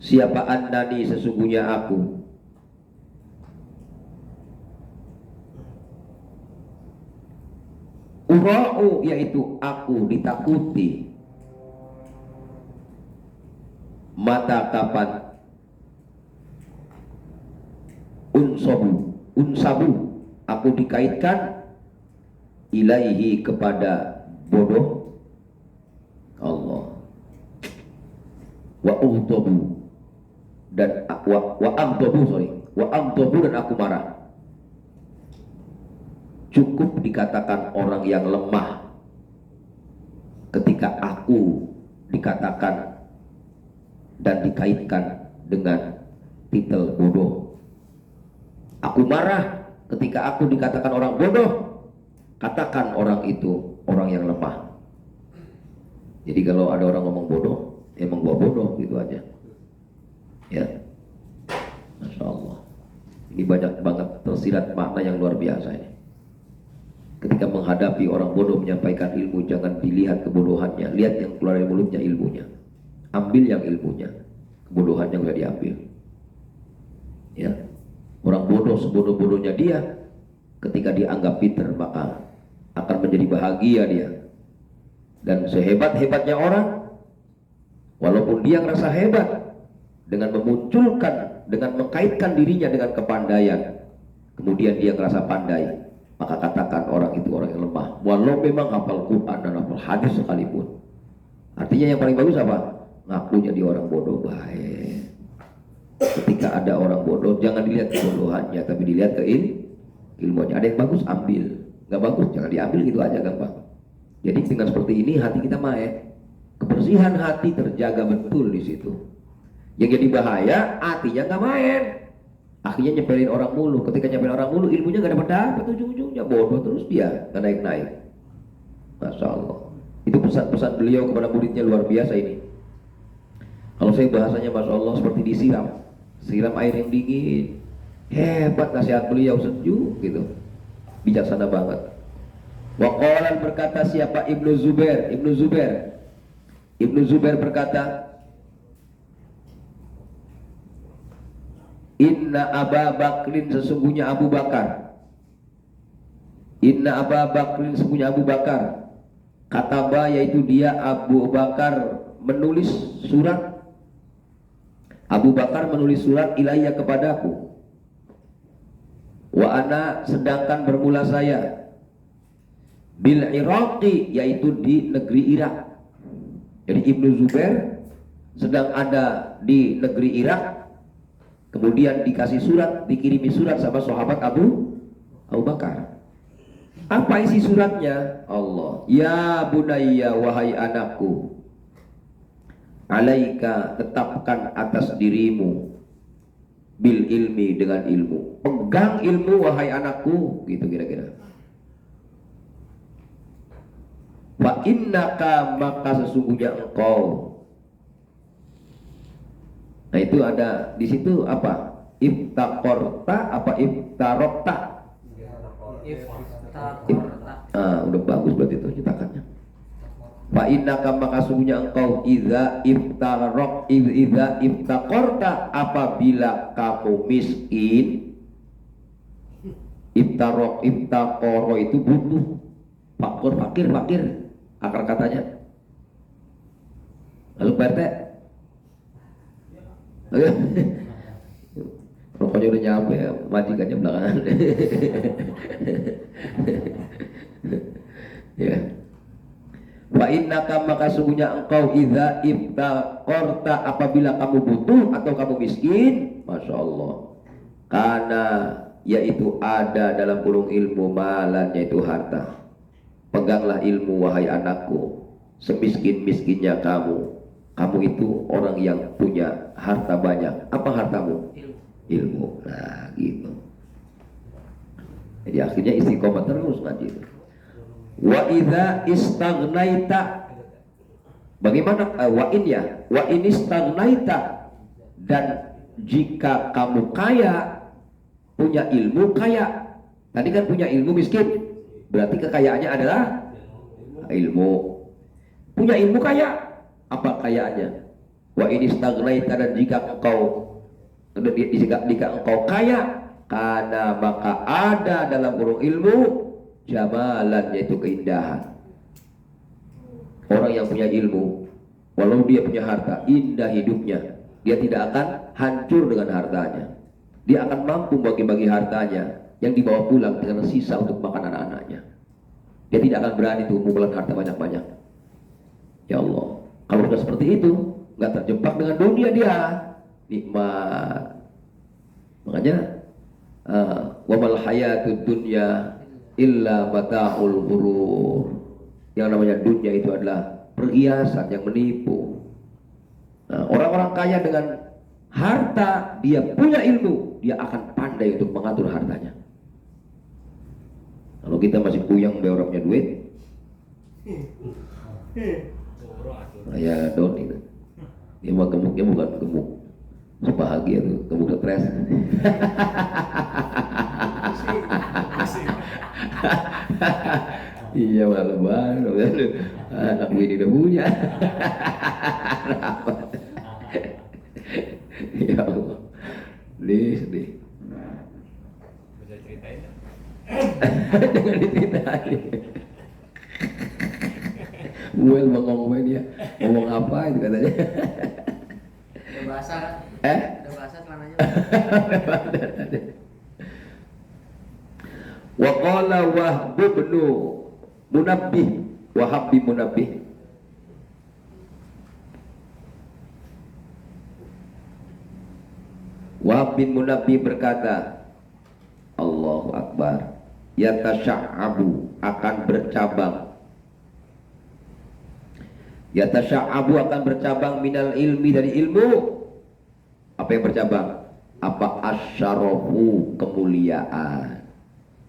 Siapa andani, sesungguhnya aku. Ura'u, yaitu aku ditakuti. Mata kapan? Unsabu, aku dikaitkan. Ilaihi, kepada bodoh Allah. Wa ughdabu, dan wa amdobu, dan aku marah. Cukup dikatakan orang yang lemah ketika aku dikatakan dan dikaitkan dengan titel bodoh. Aku marah ketika aku dikatakan orang bodoh. Katakan orang itu orang yang lemah. Jadi kalau ada orang ngomong bodoh, emang gua bodoh, gitu aja. Ya, masya Allah. Ini banyak banget tersirat makna yang luar biasa ini. Ketika menghadapi orang bodoh menyampaikan ilmu, jangan dilihat kebodohannya, lihat yang keluar dari mulutnya, ilmunya. Ambil yang ilmunya, kebodohannya nggak diambil. Ya, orang bodoh sebodoh-bodohnya dia, ketika dianggap pintar maka akan menjadi bahagia dia. Dan sehebat-hebatnya orang, walaupun dia ngerasa hebat, dengan memunculkan, dengan mengkaitkan dirinya dengan kepandaian, kemudian dia ngerasa pandai, maka katakan orang itu orang yang lemah, walau memang hafal Quran dan hafal hadis sekalipun. Artinya yang paling bagus apa? Ngaku jadi orang bodoh, baik. Ketika ada orang bodoh, jangan dilihat kebodohannya, tapi dilihat ilmunya. Ada yang bagus, ambil. Nggak bagus, jangan diambil, gitu aja, gampang. Jadi dengan seperti ini hati kita main. Kebersihan hati terjaga betul di situ. Yang jadi bahaya, hatinya nggak main. Akhirnya nyepelin orang mulu. Ketika nyepelin orang mulu, ilmunya nggak dapat ujung-ujungnya bodoh terus dia, nggak naik-naik. Masya Allah. Itu pesan-pesan beliau kepada muridnya luar biasa ini. Kalau saya bahasanya masya Allah seperti disiram, siram air yang dingin. Hebat nasihat beliau, sejuk gitu, bijaksana banget. Waqalan, berkata siapa? Ibnu Zubair berkata, Inna Aba Bakrin, sesungguhnya Abu Bakar. Inna Aba Bakrin, sesungguhnya Abu Bakar. Kataba, yaitu dia Abu Bakar menulis surat. Abu Bakar menulis surat ilayya kepadaku. Wa ana, sedangkan bermula saya. Bil Iraqi, yaitu di negeri Irak. Jadi Ibnu Zubair sedang ada di negeri Irak. Kemudian dikasih surat, dikirimi surat sama sahabat Abu Bakar. Apa isi suratnya? Allah, ya bunayya, wahai anakku, alaika, tetapkan atas dirimu, bil ilmi, dengan ilmu. Pegang ilmu wahai anakku, gitu kira-kira. Fa innaka, maka sesungguhnya engkau. Nah itu ada di situ apa? Iftaqorta apa iftarokta? Iftarokta. Udah bagus berarti itu cetakannya. Fa innaka, maka sesungguhnya engkau, idza iftaqorta, apabila kamu miskin. Iftaqoro itu butuh. Fakir, akar katanya. Lalu Pak RT, rokoknya udah nyampe, majikannya belakangan. Ya. Wa innaka, maka sungguhnya engkau, idza iftaqorta, apabila kamu butuh atau kamu miskin, masya Allah, karena yaitu ada dalam kurung ilmu, malan, yaitu harta. Peganglah ilmu wahai anakku, semiskin-miskinnya kamu. Kamu itu orang yang punya harta banyak. Apa hartamu? ilmu. Nah gitu. Jadi akhirnya istiqomah terus ngaji itu. Wa idza istaghnaita, bagaimana wa in istaghnaita, dan jika kamu kaya, punya ilmu kaya. Tadi kan punya ilmu miskin, berarti kekayaannya adalah ilmu. Punya ilmu kaya, apa kayaannya? Wa in istaghnaita, dan jika engkau kaya, karena maka ada dalam kurung ilmu jamalan, yaitu keindahan. Orang yang punya ilmu, walau dia punya harta, indah hidupnya. Dia tidak akan hancur dengan hartanya. Dia akan mampu bagi-bagi hartanya yang dibawa pulang dengan sisa untuk makan anak-anaknya. Dia tidak akan berani tuh mengumpulkan harta banyak-banyak. Ya Allah, kalau sudah seperti itu, nggak terjebak dengan dunia, dia nikmat. Makanya wa mal hayatud dunya illa mata'ul ghurur. Yang namanya dunia itu adalah perhiasan yang menipu. Nah, orang-orang kaya dengan harta, dia punya ilmu, dia akan pandai untuk mengatur hartanya. Kalau kita masih puyeng bayar orang punya duit, ya don itu. Dia mah gemuknya bukan gemuk bahagia tuh, gemuk stres. Iya malah baru anak bini udah punya. Ya Allah, sedih. Bisa ceritain? Jangan diceritain. Buel ngomong dia ngomong apa itu katanya. Udah basah. Udah basah celananya. Wa qala Wahb bin Munabbih, Wahab bin Munabbih, Wahab bin Munabbih berkata, Allahu Akbar, yatasya'abu, akan bercabang, yatasya'abu, akan bercabang, minal ilmi, dari ilmu. Apa yang bercabang? Apa? Asyarafu, kemuliaan.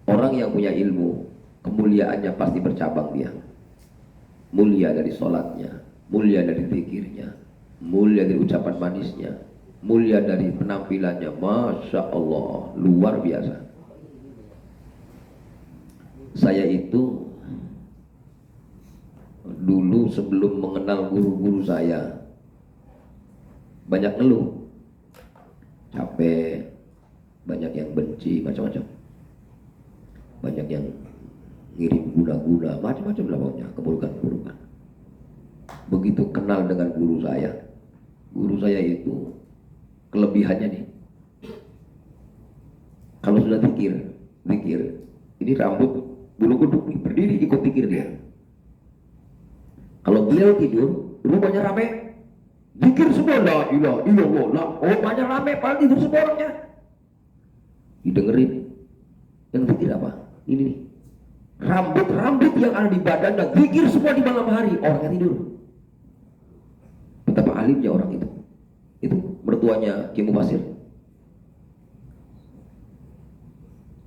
Orang yang punya ilmu, kemuliaannya pasti bercabang dia. Mulia dari sholatnya, mulia dari zikirnya, mulia dari ucapan manisnya, mulia dari penampilannya. Masya Allah, luar biasa. Saya itu dulu sebelum mengenal guru-guru saya, banyak ngeluh, capek, banyak yang benci, macam-macam. Banyak yang ngirim guna-guna, macam-macam lah pokoknya, keburukan-keburukan. Begitu kenal dengan guru saya itu kelebihannya nih, kalau sudah zikir, ini rambut bulu kuduk nih, berdiri ikut zikir dia. Kalau beliau tidur, rumahnya rame, zikir semua, la ilaha illallah, rumahnya rame, paling tidur semua orangnya. Didengerin, yang zikir apa? Ini nih, rambut yang ada di badan dan zikir semua di malam hari, orangnya tidur. Betapa alimnya orang itu. Itu mertuanya Ki Mubasir,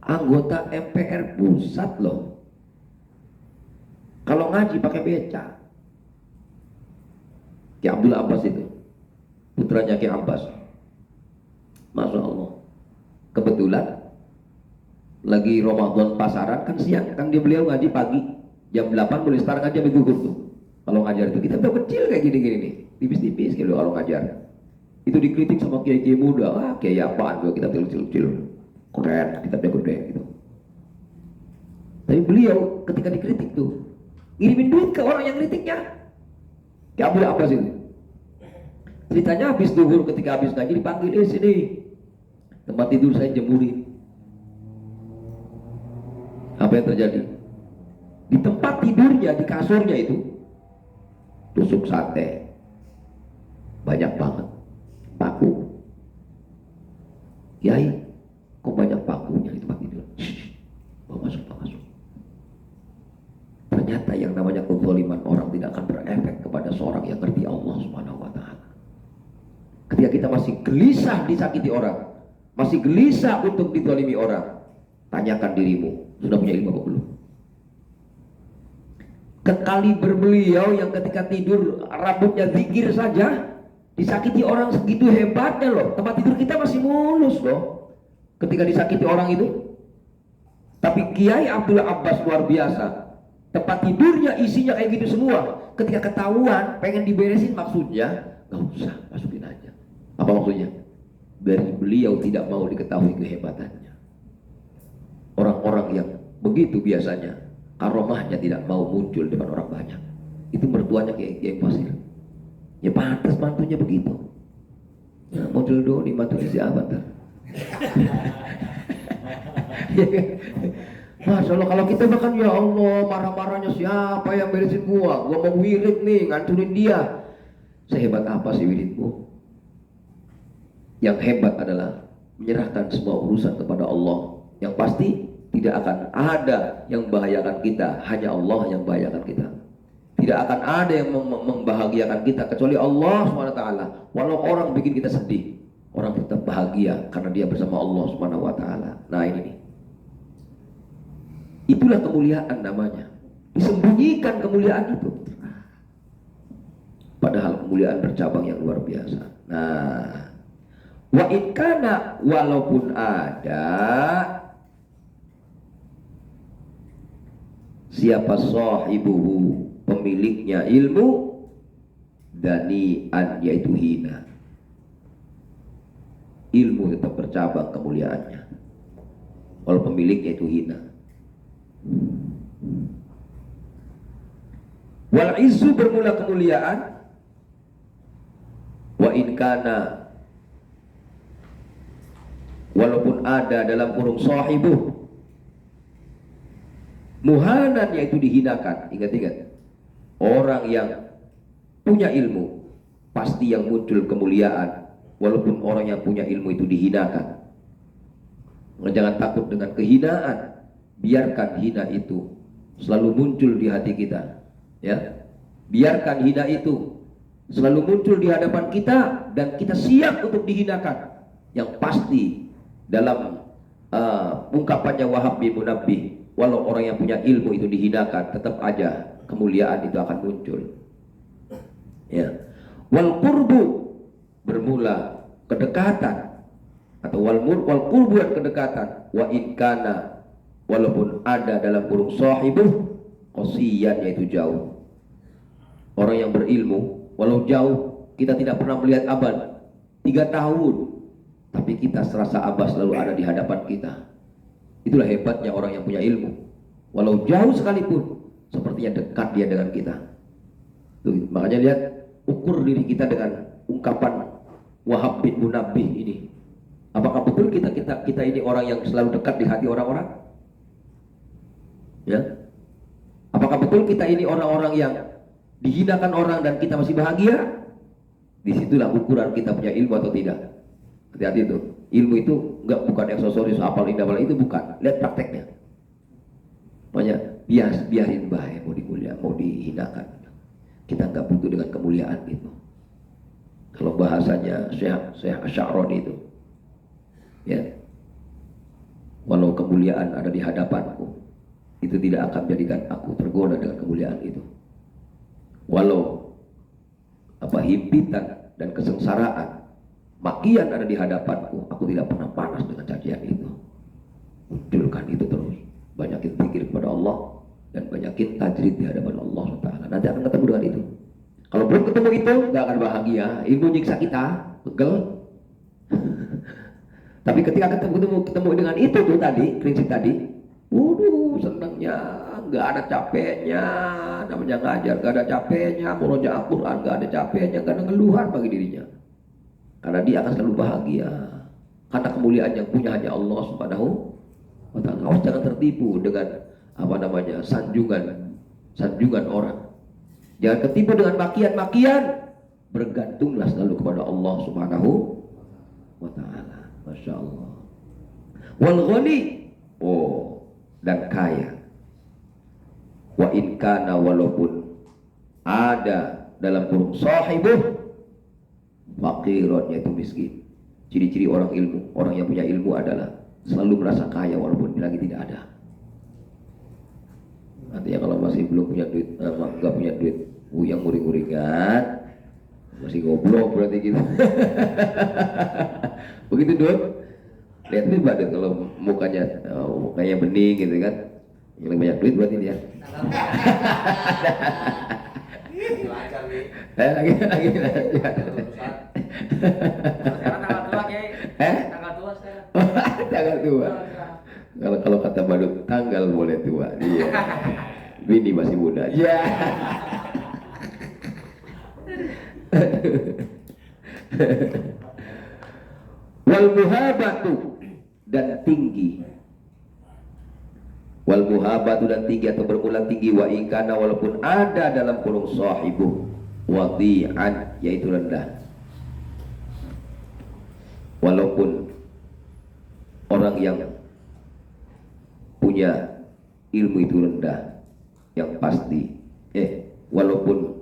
anggota MPR pusat loh. Kalau ngaji pakai beca. Ki Abdul Abbas itu, putranya Ki Abbas. Masya Allah. Kebetulan lagi Ramadan pasaran kan siang, kan dia beliau ngaji pagi jam 8, mulai start ngaji sampai gugur tuh. Kalau ngajar itu kita tuh kecil kayak gini-gini nih, tipis-tipis gitu kalau ngajar. Itu dikritik sama kiai-kiai muda, kiai apaan tuh, kita kecil-kecil, keren, kitabnya gede gitu. Tapi beliau ketika dikritik tuh ngirimin duit ke orang yang kritiknya. Kayak Abdul Abbas itu. Ceritanya habis duhur, ketika habis ngaji dipanggil, sini tempat tidur saya jemurin. Apa yang terjadi? Di tempat tidurnya, di kasurnya itu tusuk sate banyak banget, paku. Kiai, kok banyak pakunya di tempat tidur? Bawa masuk. Ternyata yang namanya kezaliman orang tidak akan berefek kepada seorang yang ngerti Allah Subhanahu wa ta'ala. Ketika kita masih gelisah disakiti orang, masih gelisah untuk ditolimi orang, tanyakan dirimu, sudah punya ilmu apa belum? Kekaliber beliau yang ketika tidur rambutnya zikir saja disakiti orang segitu hebatnya loh. Tempat tidur kita masih mulus loh ketika disakiti orang itu. Tapi Kiai Abdul Abbas luar biasa, tempat tidurnya isinya kayak gitu semua. Ketika ketahuan pengen diberesin, maksudnya nggak usah, masukin aja. Apa maksudnya? Dari beliau tidak mau diketahui kehebatannya. Orang-orang yang begitu biasanya karomahnya tidak mau muncul depan orang banyak. Itu mertuanya kayak pasir. Ya pantas mantunya begitu. Ya, model doni mantunya siapa ntar? Masya Allah, kalau kita makan ya Allah, marah-marahnya siapa yang beresin gua mau wirid nih, ngancurin dia. Sehebat apa sih wiridmu? Yang hebat adalah menyerahkan semua urusan kepada Allah. Yang pasti tidak akan ada yang membahayakan kita, hanya Allah yang membahayakan kita. Tidak akan ada yang membahagiakan kita kecuali Allah SWT. Walau orang bikin kita sedih, orang tetap bahagia karena dia bersama Allah SWT. Nah ini nih, itulah kemuliaan namanya. Disembunyikan kemuliaan itu, padahal kemuliaan bercabang yang luar biasa. Nah, wa in kana, walaupun ada siapa sahibuhu, pemiliknya ilmu, dani'an, yaitu hina. Ilmu tetap bercabang kemuliaannya walau pemiliknya itu hina. Wal izzu, bermula kemuliaan, wa in kana, walaupun ada dalam kurung sahibuh, muhanan, yaitu dihinakan. Ingat-ingat, orang yang punya ilmu pasti yang muncul kemuliaan, walaupun orang yang punya ilmu itu dihinakan. Jangan takut dengan kehinaan, biarkan hina itu selalu muncul di hati kita, ya. Biarkan hina itu selalu muncul di hadapan kita dan kita siap untuk dihinakan. Yang pasti dalam ungkapannya Wahab bin Munabbih, walau orang yang punya ilmu itu dihinakan, tetap aja kemuliaan itu akan muncul. Ya. Wal qurbu, bermula kedekatan, atau wal qurbu, kedekatan. Wa in kana, walaupun ada dalam kurung sahibuh, qasiyan, yaitu jauh. Orang yang berilmu walau jauh, kita tidak pernah melihat abad 3 tahun, tapi kita serasa abad selalu ada di hadapan kita. Itulah hebatnya orang yang punya ilmu. Walau jauh sekalipun, sepertinya dekat dia dengan kita. Tuh, makanya lihat, ukur diri kita dengan ungkapan Wahab bin Munabbih ini. Apakah betul kita ini orang yang selalu dekat di hati orang-orang? Ya. Apakah betul kita ini orang-orang yang dihinakan orang dan kita masih bahagia? Disitulah ukuran kita punya ilmu atau tidak. Hati-hati itu. Ilmu itu bukan aksesoris, apal indah, itu bukan. Lihat prakteknya. Makanya biarin bahaya, mau dimuliakan, mau dihinakan. Kita nggak butuh dengan kemuliaan itu. Kalau bahasanya Syekh Asy'arani itu, ya, walau kemuliaan ada di hadapanku, itu tidak akan menjadikan aku tergoda dengan kemuliaan itu. Walau himpitan dan kesengsaraan, makian ada di hadapanku, aku tidak pernah panas dengan cacian itu. Munculkan itu terus. Banyakin zikir kepada Allah dan banyakin tajrid di hadapan Allah Taala. Nanti akan ketemu dengan itu. Kalau belum ketemu itu, nggak akan bahagia. Ilmu nyiksa kita, pegel. Tapi ketika ketemu dengan itu tuh tadi, prinsip tadi, senangnya, nggak ada capeknya. Namanya ngajar, nggak ada capeknya. Murojaah Al-Quran, nggak ada capeknya, nggak ada ngeluhan bagi dirinya. Karena dia akan selalu bahagia. Karena kemuliaan yang punya hanya Allah Subhanahu wa Ta'ala. Awas jangan tertipu dengan sanjungan orang. Jangan tertipu dengan makian-makian. Bergantunglah selalu kepada Allah Subhanahu wa Ta'ala. Masya Allah. Wal ghani, dan kaya. Wa in kana, walaupun ada dalam kurung sahibuh, faqiron, yaitu miskin. Ciri-ciri orang ilmu, orang yang punya ilmu adalah selalu merasa kaya walaupun lagi tidak ada. Artinya kalau masih belum punya duit, nggak punya duit, yang nguring-nguringan, masih goblok berarti gitu. Begitu Dut. Lihat nih Dut, kalau mukanya bening gitu kan, yang banyak duit berarti dia. Lancar nih. Lagi. Sekarang tanggal tua Kiai. Tanggal tua sekarang. Tanggal tua. Kalau kata Badut, tanggal boleh tua. Iya. Bini masih muda. Iya. Wal muhabatu dan tinggi. Wal muhabatu dan tinggi atau bermula tinggi wa ingkana walaupun ada dalam kurung sahibu wadi'an yaitu rendah. Walaupun orang yang punya ilmu itu rendah, yang pasti walaupun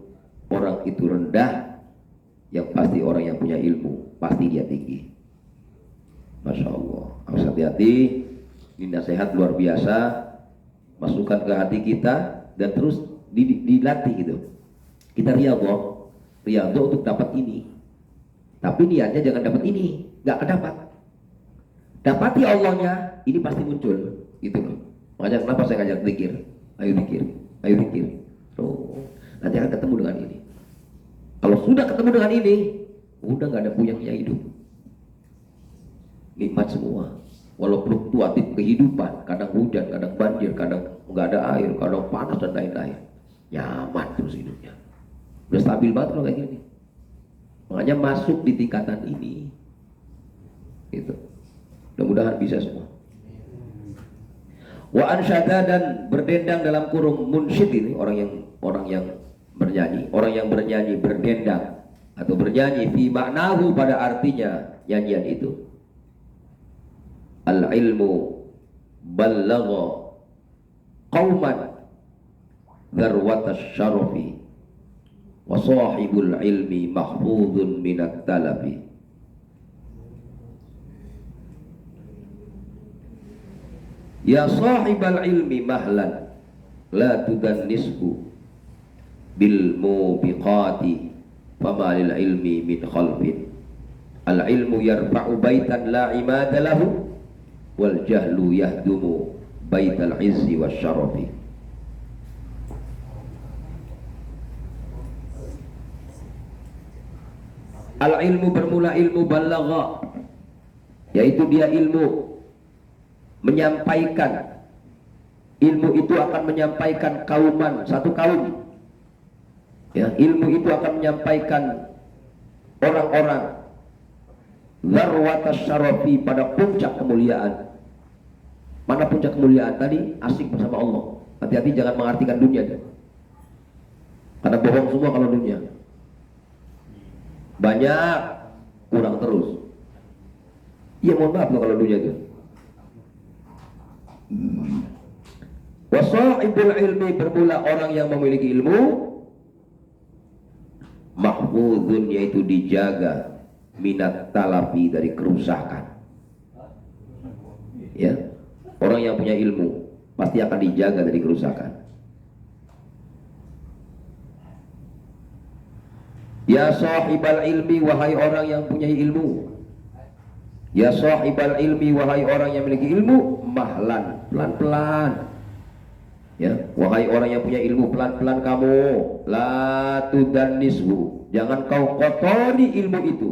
orang itu rendah, yang pasti orang yang punya ilmu pasti dia tinggi. Masya Allah, harus hati-hati. Ini nasihat luar biasa, masukkan ke hati kita dan terus dilatih gitu. Kita riyadhah untuk dapat ini, tapi niatnya jangan dapat ini, nggak kedapat. Dapati Allahnya, ini pasti muncul, gitu loh. Makanya kenapa saya ngajak zikir? Ayo zikir. So, nanti akan ketemu dengan ini. Kalau sudah ketemu dengan ini, udah nggak ada puyangnya hidup. Nikmat semua. Walau fluktuatif kehidupan, kadang hujan, kadang banjir, kadang nggak ada air, kadang panas dan lain-lain. Nyaman terus hidupnya. Udah stabil banget kalau kayak gini. Makanya masuk di tingkatan ini. Gitu. Mudah-mudahan bisa semua. Wa ansyada dan berdendang dalam kurung munsyid ini orang yang bernyanyi berdendang atau bernyanyi fi maknahu pada artinya nyanyian itu. Al ilmu ballagha qauman dzarwatasy syarafi wa sahibul ilmi mahfuzun minat talafi. Ya sahibal ilmi mahlan la tudannishu bil mubiqati fama lil ilmi min khalfin. Al ilmu yarfa'u baitan la imada lahu wal jahlu yahdumu baital izzi wasyarafi. Al ilmu bermula ilmu balagha, yaitu dia ilmu menyampaikan. Ilmu itu akan menyampaikan kauman, satu kaum. Ya, ilmu itu akan menyampaikan orang-orang dzarwatasy syarafi pada puncak kemuliaan. Mana puncak kemuliaan tadi? Asik bersama Allah. Hati-hati jangan mengartikan dunia. Karena bohong semua kalau dunia. Banyak, kurang terus. Iya mohon maaf loh kalau dunia itu. Wasa'ibul ilmi bermula orang yang memiliki ilmu mahfuzun yaitu dijaga minat talafi dari kerusakan. Ya, orang yang punya ilmu pasti akan dijaga dari kerusakan. Ya sahibal ilmi wahai orang yang punya ilmu. Ya sahibal ilmi wahai orang yang memiliki ilmu mahlan pelan-pelan. Ya, wahai orang yang punya ilmu pelan-pelan kamu. La tudannishu, jangan kau kotori ilmu itu.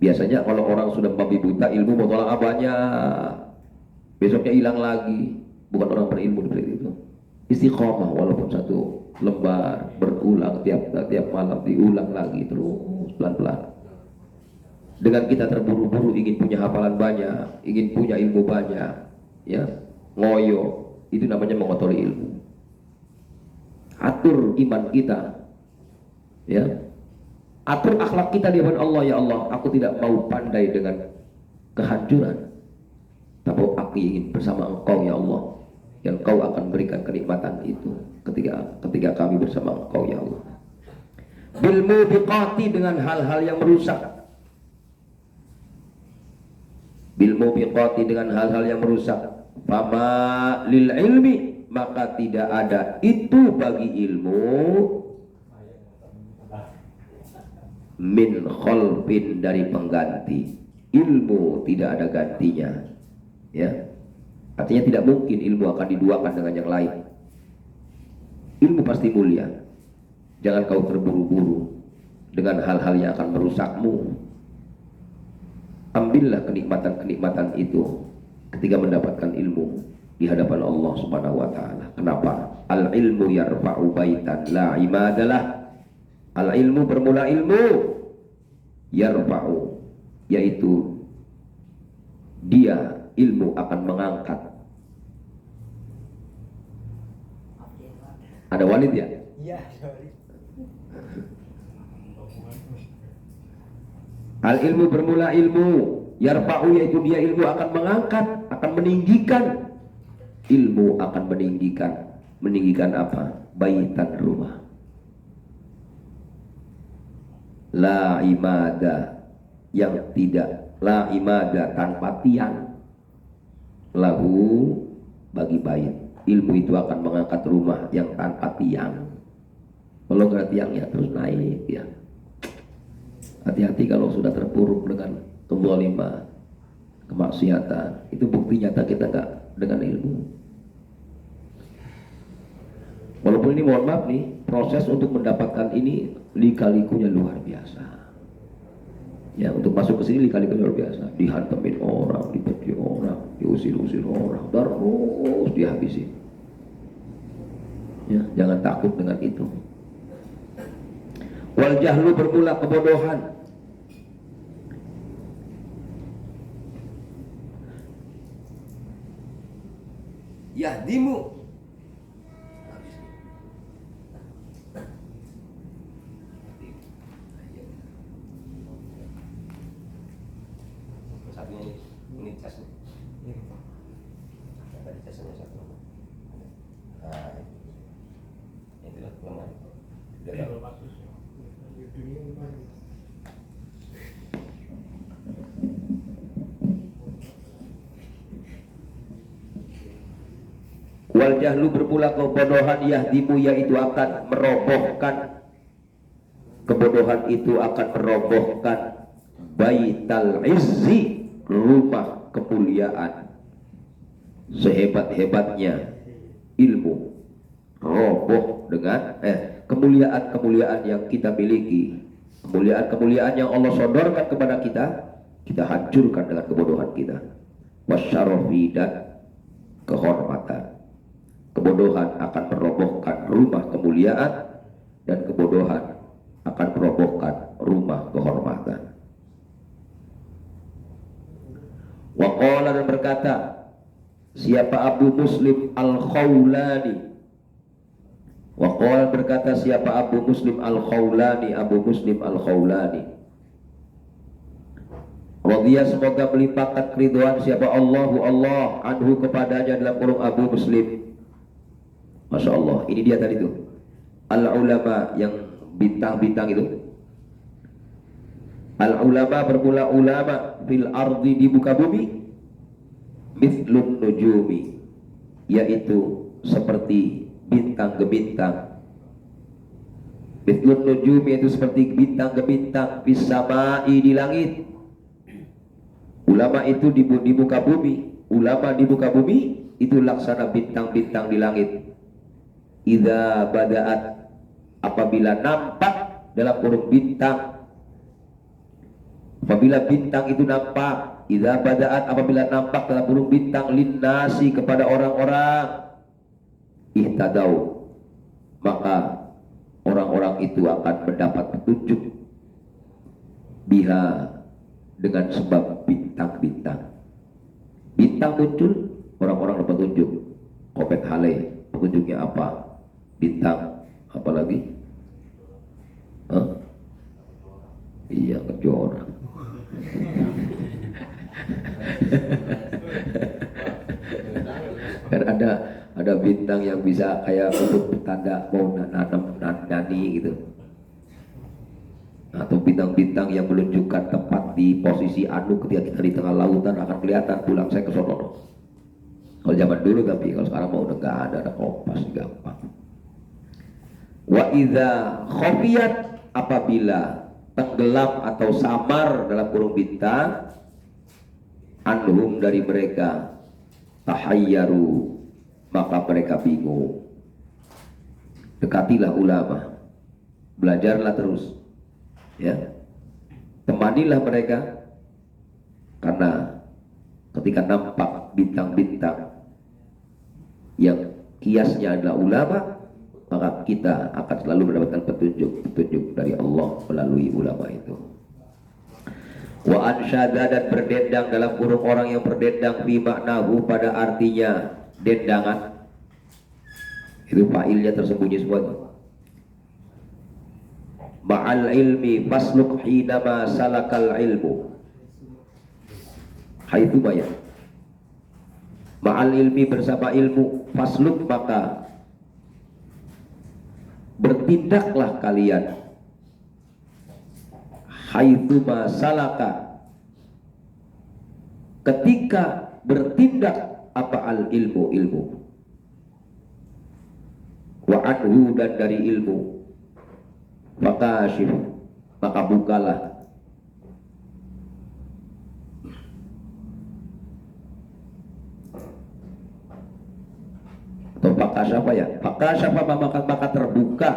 Biasanya kalau orang sudah babi buta ilmu mutola'ah banyak, besoknya hilang lagi. Bukan orang berilmu seperti itu. Istiqomah walaupun satu lembar berulang tiap malam diulang lagi terus pelan-pelan. Dengan kita terburu-buru ingin punya hafalan banyak, ingin punya ilmu banyak, ya ngoyo, itu namanya mengotori ilmu. Atur iman kita, ya, atur akhlak kita di hadapan Allah. Ya Allah, aku tidak mau pandai dengan kehancuran, tapi aku ingin bersama Engkau ya Allah, yang Engkau akan berikan kenikmatan itu ketika kami bersama Engkau ya Allah. Bil mubiqati, dengan hal-hal yang merusak. bil mubiqati dengan hal-hal yang merusak. Fama lil ilmi, maka tidak ada itu bagi ilmu min khalfin, dari pengganti. Ilmu tidak ada gantinya, ya. Artinya tidak mungkin ilmu akan diduakan dengan yang lain. Ilmu pasti mulia. Jangan kau terburu-buru dengan hal-hal yang akan merusakmu. Ambillah kenikmatan-kenikmatan itu ketika mendapatkan ilmu di hadapan Allah Subhanahu wa taala. Kenapa? Al ilmu yarfa'u baitan la imadalah. Al ilmu, bermula ilmu, yarfa'u, yaitu dia ilmu akan mengangkat. Ada walid ya? Iya. Al ilmu, bermula ilmu, yarfa'u, yaitu dia ilmu akan mengangkat, akan meninggikan. Ilmu akan meninggikan apa? Baitan, rumah. La imada, yang tidak, la imada, tanpa tiang, lahu, bagi bait. Ilmu itu akan mengangkat rumah yang tanpa tiang. Kalau nggak tiangnya terus naik, ya. Hati-hati kalau sudah terpuruk dengan kezaliman, kemaksiatan. Itu bukti nyata kita nggak dengan ilmu. Walaupun ini, mohon maaf nih, proses untuk mendapatkan ini lika-likunya luar biasa. Ya, untuk masuk ke sini lika-likunya luar biasa. Dihantemin orang, dibenci orang, diusir-usir orang, terus dihabisin. Ya, jangan takut dengan itu. Wal jahlu, bermula kebodohan. Yahdimu, ini cas nih. Tadi casnya satu. Nah, itu lah kemana? Wal jahlu, bermula kebodohan, yahdimu, yaitu akan merobohkan. Kebodohan itu akan merobohkan baital izzi, rumah kemuliaan. Sehebat-hebatnya ilmu, roboh dengan kemuliaan-kemuliaan yang kita miliki, kemuliaan-kemuliaan yang Allah sodorkan kepada kita, kita hancurkan dengan kebodohan kita. Wasyarafi, dan kehormatan. Kebodohan akan merobohkan rumah kemuliaan, dan kebodohan akan merobohkan rumah kehormatan. Waqala, dan berkata siapa Abu Muslim Al-Khawlani. Waqala, berkata siapa Abu Muslim Al-Khawlani, Abu Muslim Al-Khawlani. Radhiya, semoga melimpahkan keridhaan siapa Allahu, Allah, anhu, kepadanya, dalam kurung Abu Muslim. Masya Allah, ini dia tadi itu al-ulama, yang bintang-bintang itu. Al-ulama, bermula ulama, fil ardi, di muka bumi, mithlun nujumi, yaitu seperti bintang gemintang. Mithlun nujumi, yaitu seperti bintang gemintang, fis samai, di langit. Ulama itu di muka bumi. Ulama di muka bumi itu laksana bintang-bintang di langit. Idza bada'at, apabila nampak, dalam kurung bintang, apabila bintang itu nampak, idza bada'at, apabila nampak dalam kurung bintang, linnasi, kepada orang-orang, ihtadau, maka orang-orang itu akan mendapat petunjuk, biha, dengan sebab bintang-bintang. Bintang muncul, orang-orang dapat petunjuk. Kopet hale, petunjuknya apa? Bintang, apa lagi? Iya, kejora. Kan ada bintang yang bisa kayak untuk tanda mau nanam nani gitu. atau bintang-bintang yang menunjukkan tempat di posisi anu ketika kita di tengah lautan akan kelihatan pulang saya ke sono. Kalau zaman dulu, tapi kalau sekarang mau udah nggak ada kompas, gampang. Wa idza khafiyat, apabila tenggelam atau samar dalam kurung bintang, anhum dari mereka, tahayyaru, maka mereka bingung. Dekatilah ulama, belajarlah terus, ya, temanilah mereka, karena ketika nampak bintang-bintang yang kiasnya adalah ulama, maka kita akan selalu mendapatkan petunjuk dari Allah melalui ulama itu. Wa ansyada, dan berdendang dalam kurung orang yang berdendang fi maknahu, pada artinya dendangan. Itu fa'ilnya tersembunyi semuanya. Ma'al ilmi fasluk hinama salakal ilmu. Haitsu bayat. Ma'al ilmi, bersama ilmu, fasluk, maka bertindaklah kalian, haitsu salaka, ketika bertindak apa al ilmu, wa anhu, dan dari ilmu, fakashif, maka bukalah. Atau fakasyafa, ya, fakasyafa maka terbuka,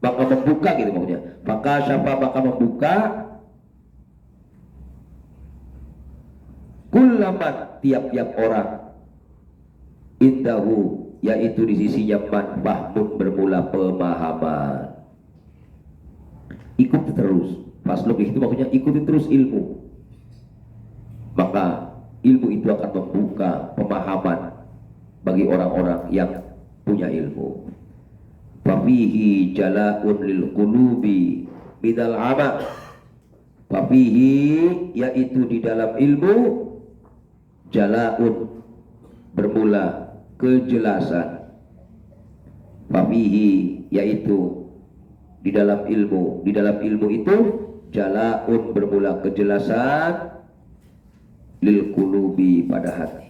maka membuka gitu maksudnya. Fakasyafa maka membuka, kullaman, tiap-tiap orang, indahu, yaitu di sisinya man fahmun, bermula pemahaman. Ikuti terus, fasluk itu maksudnya ikuti terus ilmu, maka ilmu itu akan membuka pemahaman bagi orang-orang yang punya ilmu. Fafihi jala'un lil qulubi bidal ama, fafihi, yaitu di dalam ilmu, jala'un, bermula kejelasan, fafihi, yaitu di dalam ilmu itu, jala'un, bermula kejelasan, lil qulubi, pada hati.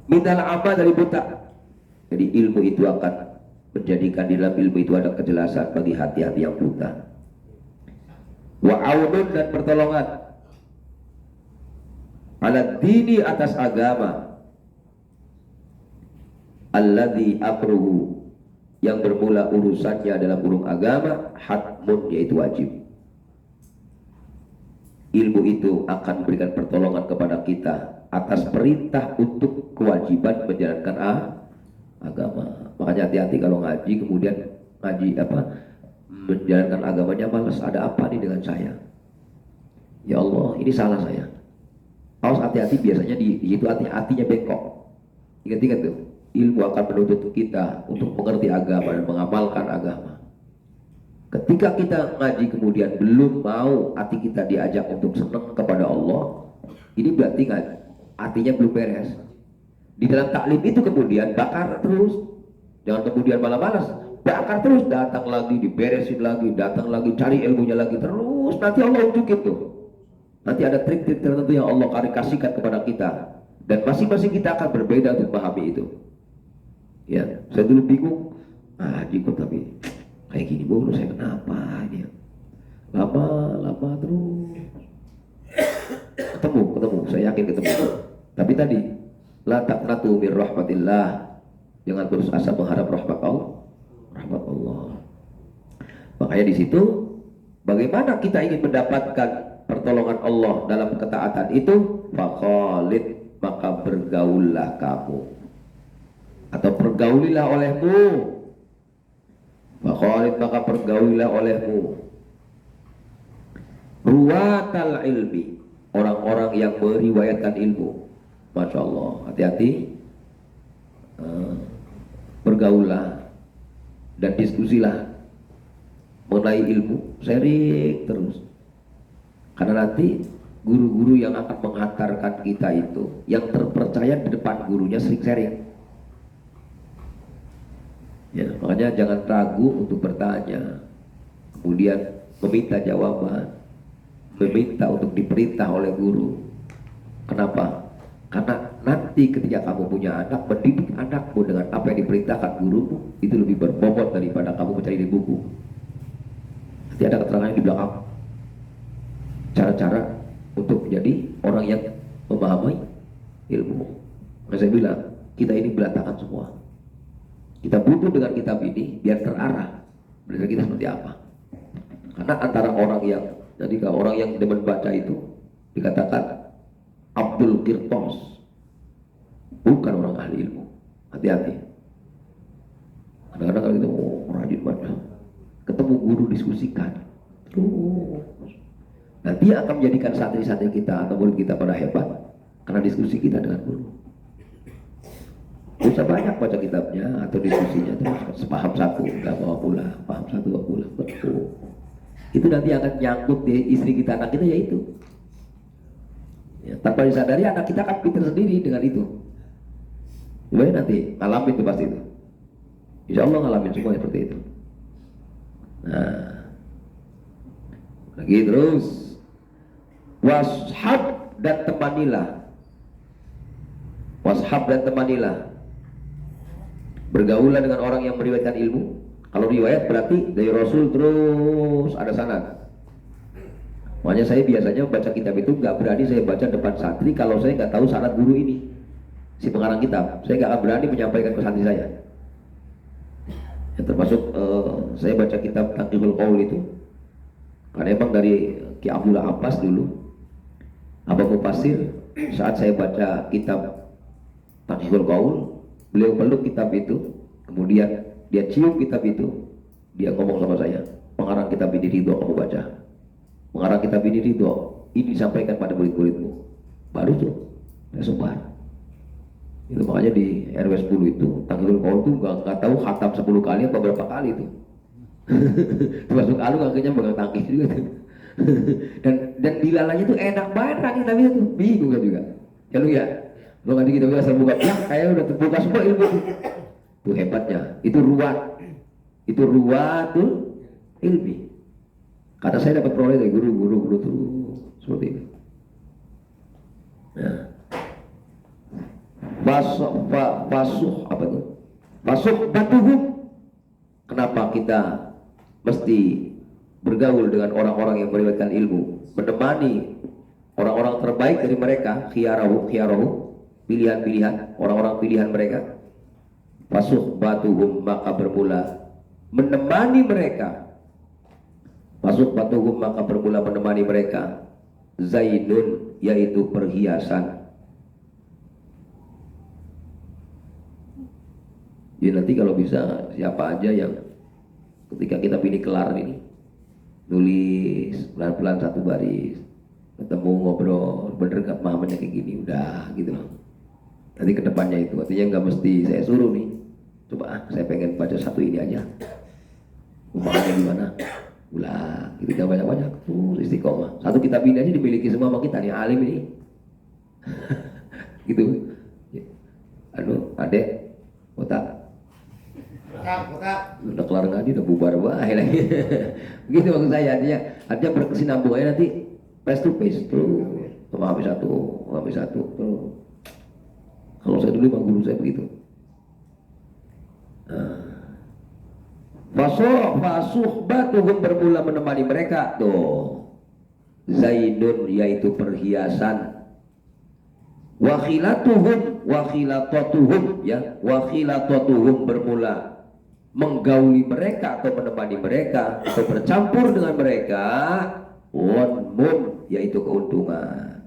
Minal ama, dari buta. Jadi ilmu itu akan menjadikan di dalam ilmu itu ada kejelasan bagi hati-hati yang buta. Wa aunun, dan pertolongan, ala dini, atas agama, alladzi amruhu, yang bermula urusannya dalam urung agama, hatmun, yaitu wajib. Ilmu itu akan memberikan pertolongan kepada kita atas perintah untuk kewajiban menjalankan agama. Makanya hati-hati kalau ngaji, kemudian menjalankan agamanya malas. Ada apa nih dengan saya? Ya Allah, ini salah saya. Awas, hati-hati, biasanya di situ hatinya bengkok. Ingat-ingat tuh, ilmu akan menuntut kita untuk mengerti agama dan mengamalkan agama. Ketika kita ngaji kemudian belum mau, hati kita diajak untuk senang kepada Allah, ini berarti hatinya belum beres. Di dalam taklim itu kemudian bakar terus, jangan kemudian malah malas, bakar terus, datang lagi, diberesin lagi, datang lagi, cari ilmunya lagi terus. Nanti Allah unjukin tuh, nanti ada trik-trik tertentu yang Allah kasihkan kepada kita, dan masing-masing kita akan berbeda untuk memahami itu. Ya, saya dulu bingung, jikut tapi kayak gini mulu, saya kenapa ini? Lama terus ketemu, saya yakin ketemu. Tapi tadi, la taqnatu min rahmatillah, jangan putus asa mengharap rahmat Allah. Makanya di situ, bagaimana kita ingin mendapatkan pertolongan Allah dalam ketaatan itu, fakhalid, maka bergaullah kamu, atau pergaulilah olehmu. Fakhalid, maka pergaulilah olehmu, ruwatal ilmi, orang-orang yang meriwayatkan ilmu. Masya Allah, hati-hati, bergaullah dan diskusilah mengenai ilmu, sharing terus. Karena nanti guru-guru yang akan menghantarkan kita itu, yang terpercaya di depan gurunya, sering sharing. Ya, makanya jangan ragu untuk bertanya, kemudian meminta jawaban, meminta untuk diperintah oleh guru. Kenapa? Karena nanti ketika kamu punya anak, mendidik anakmu dengan apa yang diperintahkan gurumu itu lebih berbobot daripada kamu mencari di buku. Nanti ada keterangan di belakang cara-cara untuk menjadi orang yang memahami ilmu. Maka saya bilang, kita ini berantakan semua. Kita butuh dengan kitab ini biar terarah belajar kita seperti apa. Karena antara orang yang, jadi kalau orang yang demen baca itu dikatakan Abdul Qirtos, bukan orang ahli ilmu. Hati-hati. Kadang-kadang kalau kita rajin baca, ketemu guru diskusikan, terus nanti akan menjadikan santri-santri kita atau murid kita pada hebat karena diskusi kita dengan guru. Bisa banyak baca kitabnya atau diskusinya terus paham satu nggak bawa pulang, paham satu bawa pulang, betul. Itu nanti akan nyangkut di istri kita, anak kita, yaitu ya, tanpa disadari anak kita akan pintar sendiri dengan itu. Gimana nanti ngalamin itu pasti itu. Insya Allah ngalamin semua seperti itu. Nah, lagi terus washab dan temanilah. Washab dan temanilah. Bergaulah dengan orang yang meriwayatkan ilmu. Kalau riwayat berarti dari Rasul terus ada sanad. Makanya saya biasanya baca kitab itu nggak berani saya baca depan santri kalau saya nggak tahu sanad guru ini, si pengarang kitab. Saya nggak akan berani menyampaikan ke santri saya. Ya, termasuk saya baca kitab Taqiyul Qaul itu, karena emang dari Ki Abdullah Abbas dulu, Abang Mufassir, saat saya baca kitab Taqiyul Qaul, beliau peluk kitab itu, kemudian dia cium kitab itu, dia ngomong sama saya, pengarang kitab ini ridho kamu baca, pengarang kitab ini ridho, ini disampaikan pada murid-muridmu, baru tuh saya sebar. Itu makanya di RW 10 itu Taqiyul Qaul tuh nggak tahu khatam 10 kali atau berapa kali itu. Termasuk Alu akhirnya pegang tangkis juga tuh. dan dilalanya tuh enak banget tangkis tapi itu bingung kan juga. Ya lu ya, lu nggak kita asal buka, ya kayak udah terbuka semua ilmu tuh. Itu hebatnya, itu ruwat tuh ilmi. Kata saya dapat peroleh dari guru tuh seperti itu. Nah, basuh apa tuh? Basuh batuhum. Kenapa kita mesti bergaul dengan orang-orang yang meriwayatkan ilmu, menemani orang-orang terbaik dari mereka, khiyarahu, pilihan-pilihan, orang-orang pilihan mereka. Basuh batuhum, maka bermula menemani mereka. Basuh batuhum, maka bermula menemani mereka. Zainun, yaitu perhiasan. Jadi nanti kalau bisa siapa aja yang ketika kita pilih kelar ini nulis pelan-pelan satu baris, ketemu ngobrol, bener gak pemahamannya kayak gini, udah gitu loh. Nanti kedepannya itu artinya nggak mesti saya suruh nih, coba saya pengen baca satu ini aja, pemahamannya gimana, ulang gitu, jangan banyak-banyak tuh istiqomah. Satu kitab ini aja dimiliki semua sama kita nih alim ini. Gitu. Adek otak udah kelar ngaji udah bubar bae lagi. Begitu maksud saya, artinya berkesinambungannya nanti face to face tuh, memahami satu tuh. Kalau saya dulu guru saya begitu. Fasuh batuhum, bermula menemani mereka tuh. Zainun, yaitu perhiasan. Wakhilatuhum ya, wakhilatuhum bermula menggauli mereka atau menemani mereka atau bercampur dengan mereka. Wanmun, yaitu keuntungan.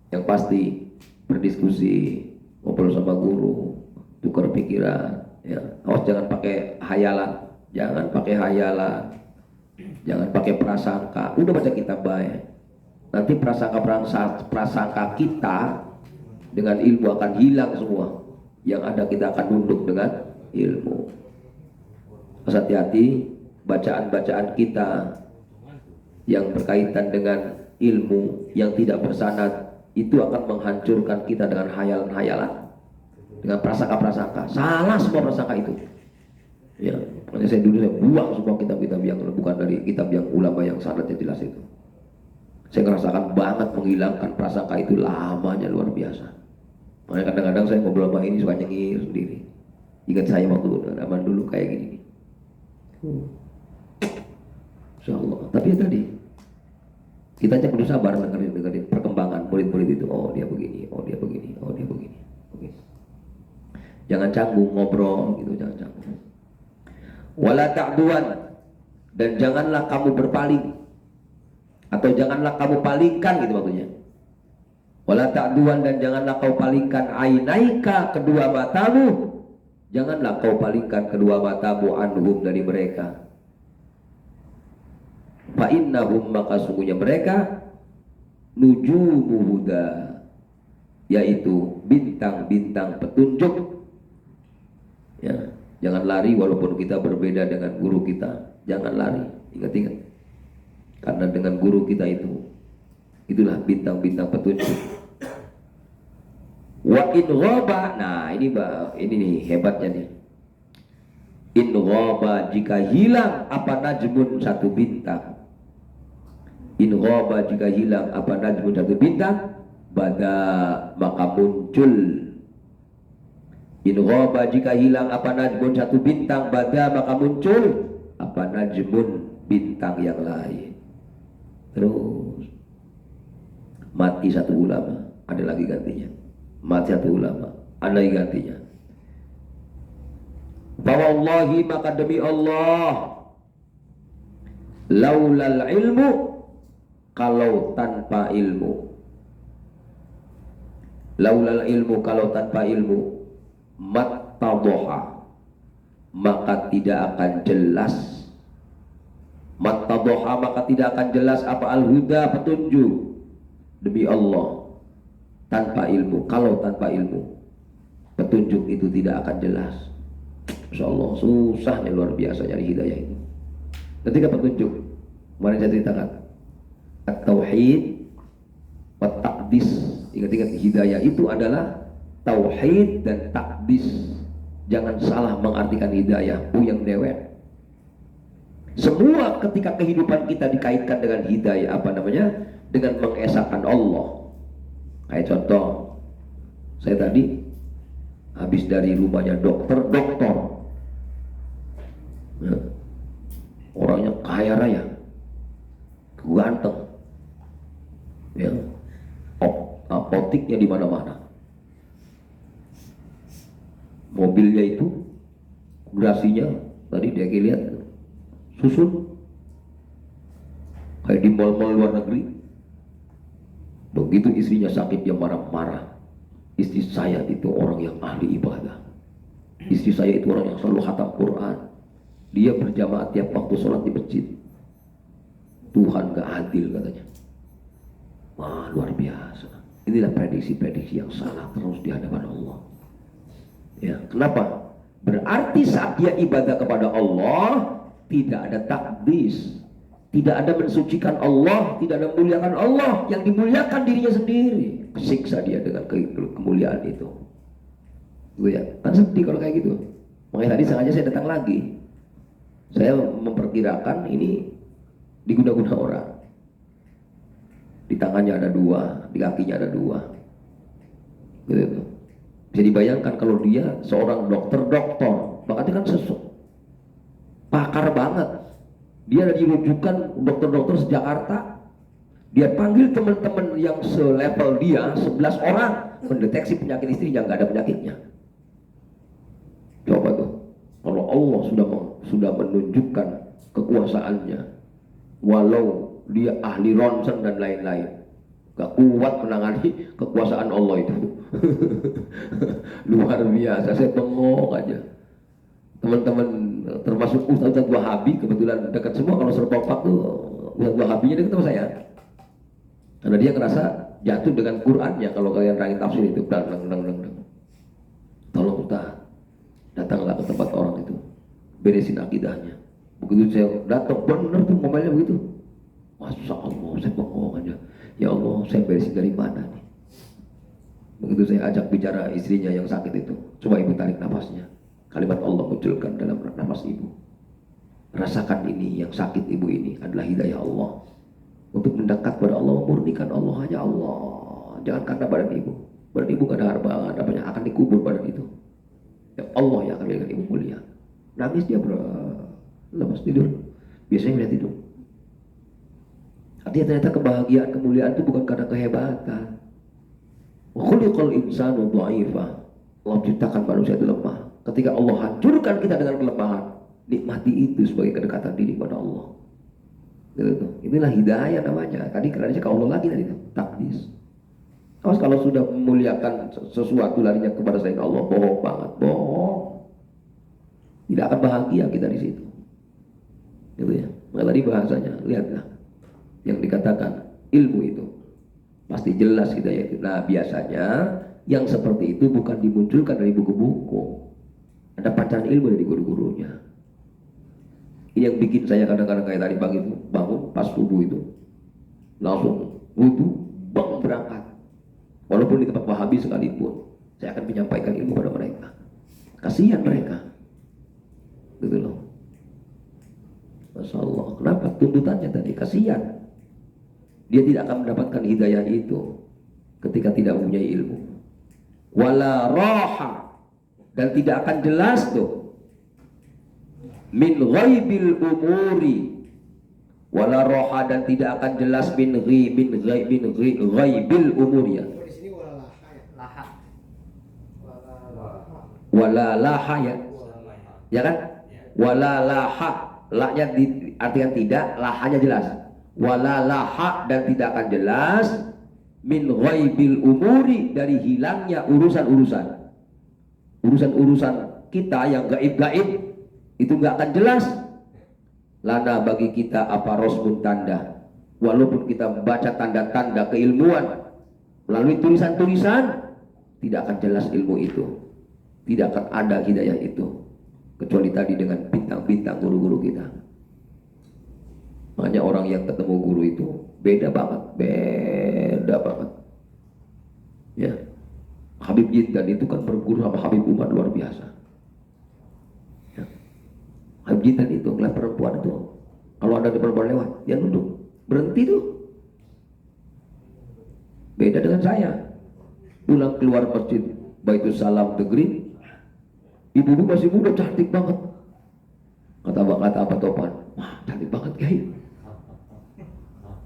Yang pasti berdiskusi, ngobrol sama guru, tukar pikiran ya. Awas jangan pakai hayalan, jangan pakai prasangka. Udah baca kitab baik, nanti prasangka kita dengan ilmu akan hilang semua. Yang ada kita akan nunduk dengan ilmu. Hati-hati bacaan-bacaan kita yang berkaitan dengan ilmu yang tidak bersanad, itu akan menghancurkan kita dengan hayalan-hayalan, dengan prasangka-prasangka. Salah semua prasangka itu Ya, makanya saya dulu saya buang semua kitab-kitab yang bukan dari kitab yang ulama yang sanadnya jelas itu. Saya ngerasakan banget menghilangkan prasangka itu lamanya luar biasa. Makanya kadang-kadang saya ngobrol sama ini suka nyengir sendiri. Ingat saya waktu zaman dulu kayak gini. Insya Allah. Tapi ya tadi kita hanya perlu sabar dengerin perkembangan murid-murid itu. Oh dia begini, oh dia begini, oh dia begini. Jangan canggung ngobrol gitu, jangan canggung. Wala ta'duan, dan janganlah kamu berpaling atau janganlah kamu palingkan gitu maksudnya. Wala ta'duan, dan janganlah kau palingkan ainaika, kedua matamu. Janganlah kau palingkan kedua matamu anhum, dari mereka. Fa innahum, maka sungguhnya mereka nujumu huda, yaitu bintang-bintang petunjuk. Ya, jangan lari walaupun kita berbeda dengan guru kita. Jangan lari, ingat-ingat. Karena dengan guru kita itulah bintang-bintang petunjuk. Wa in ghaba, nah ini nih hebatnya nih. In ghaba, jika hilang apa najmun, satu bintang. In ghaba, jika hilang apa najmun, satu bintang, bada, maka muncul. In ghaba, jika hilang apa najmun, satu bintang, bada, maka muncul apa najmun, bintang yang lain. Terus mati satu ulama, ada lagi gantinya. Mati satu ulama, ada lagi gantinya. Fawallahi, maka demi Allah, laulal ilmu, kalau tanpa ilmu, laulal ilmu, kalau tanpa ilmu, mattadoha, maka tidak akan jelas. Mattadoha, maka tidak akan jelas apa al-huda, petunjuk. Demi Allah, tanpa ilmu, kalau tanpa ilmu, petunjuk itu tidak akan jelas. Insya Allah susahnya luar biasa nyari hidayah itu. Ketika petunjuk, kemarin saya ceritakan at-tauhid wa taqdis. Ingat-ingat, hidayah itu adalah tauhid dan takdis. Jangan salah mengartikan hidayah, puyeng dewek. Semua ketika kehidupan kita dikaitkan dengan hidayah, apa namanya? Dengan mengesahkan Allah. Kayak contoh, saya tadi habis dari rumahnya dokter, ya, orangnya kaya raya, ganteng, ya, apotiknya di mana-mana. Mobilnya itu, gerasinya tadi dia lihat susun kayak di mal-mal luar negeri. Begitu istrinya sakit dia marah-marah. Istri saya itu orang yang ahli ibadah. Istri saya itu orang yang selalu khatam Quran. Dia berjamaah tiap waktu sholat di masjid. Tuhan gak adil katanya. Wah, luar biasa. Inilah prediksi-prediksi yang salah terus di hadapan Allah. Ya, kenapa? Berarti saat dia ibadah kepada Allah, tidak ada takdis, tidak ada mensucikan Allah, tidak ada memuliakan Allah, yang dimuliakan dirinya sendiri. Siksa dia dengan kemuliaan itu. Gue ya, kan sedih kalau kayak gitu. Makanya tadi sengaja saya datang lagi. Saya memperkirakan ini diguna-guna orang. Di tangannya ada dua, di kakinya ada dua. Gitu. Bisa dibayangkan kalau dia seorang dokter, bahkan dia kan pakar banget. Dia ada dirujukan dokter-dokter seJakarta. Dia panggil teman-teman yang selevel dia, 11 orang, mendeteksi penyakit istrinya, nggak ada penyakitnya. Coba tuh, kalau Allah sudah menunjukkan kekuasaannya, walau dia ahli ronsen dan lain-lain, gak kuat menangani kekuasaan Allah itu. Luar biasa, saya bengong aja. Teman-teman termasuk Ustaz Wahabi, kebetulan dekat semua, kalau serpopak tuh Ustaz Wahabinya dekat sama saya. Karena dia ngerasa jatuh dengan Qurannya. Kalau kalian rangin tafsir itu, tolong Ustaz, datanglah ke tempat orang itu, beresin akidahnya. Begitu saya datang, benar tuh ngomelnya begitu. Masya Allah, saya bengong aja. Ya Allah, saya beresin dari mana nih? Begitu saya ajak bicara istrinya yang sakit itu, coba ibu tarik nafasnya. Kalimat Allah munculkan dalam nafas ibu. Rasakan ini, yang sakit ibu ini adalah hidayah Allah. Untuk mendekat pada Allah, memurnikan Allah, hanya Allah. Jangan karena badan ibu. Badan ibu gak ada harga, ada banyak, akan dikubur badan itu. Ya Allah yang akan menjadikan ibu mulia. Nangis dia lepas tidur. Biasanya dia tidur. Artinya ternyata kebahagiaan, kemuliaan itu bukan karena kehebatan. Khuliqal insanu dha'ifa. Allah ciptakan manusia itu lemah. Ketika Allah hancurkan kita dengan kelemahan, nikmati itu sebagai kedekatan diri pada Allah. Gitu. Inilah hidayah namanya. Tadi kerana ke Allah lagi tadi itu takdis. Awas kalau sudah memuliakan sesuatu larinya kepada selain Allah, bohong banget, bohong. Tidak akan bahagia kita di situ. Gitu ya. Maka tadi bahasanya, lihatlah yang dikatakan ilmu itu pasti jelas hidayah itu. Nah biasanya yang seperti itu bukan dimunculkan dari buku-buku. Ada pacaran ilmu dari guru-gurunya. Ini yang bikin saya kadang-kadang kayak tadi pagi itu bangun pas subuh itu langsung wudu berangkat. Walaupun di tempat Wahabi sekalipun, saya akan menyampaikan ilmu pada mereka. Kasihan mereka, gitu loh. Masya Allah. Kenapa? Tuntutannya tadi kasihan. Dia tidak akan mendapatkan hidayah itu ketika tidak mempunyai ilmu. Wala roha, dan tidak akan jelas tuh min ghaibil umuri. Wala roha, dan tidak akan jelas min ghaibil umuri ya. Di sini wala laha ya. Laha. Wala laha ya. Ya kan? Wala laha. La-nya artikan tidak, lahanya jelas. Wala laha, dan tidak akan jelas min ghaibil umuri, dari hilangnya urusan-urusan. Urusan-urusan kita yang gaib-gaib itu nggak akan jelas. Lana bagi kita apa rosmun tanda. Walaupun kita baca tanda-tanda keilmuan melalui tulisan-tulisan, tidak akan jelas ilmu itu. Tidak akan ada hidayah itu. Kecuali tadi dengan bintang-bintang guru-guru kita. Makanya orang yang ketemu guru itu beda banget. Ya, Habib Jindan itu kan berguru sama Habib Umar luar biasa. Ya. Habib Jindan itu ngeliat perempuan itu, kalau ada perempuan lewat, dia duduk, berhenti tuh. Beda dengan saya. Pulang keluar masjid Baitul Salam The Green, ibu-ibu masih muda, cantik banget. Kata apa Topan? Wah, cantik banget Kiai.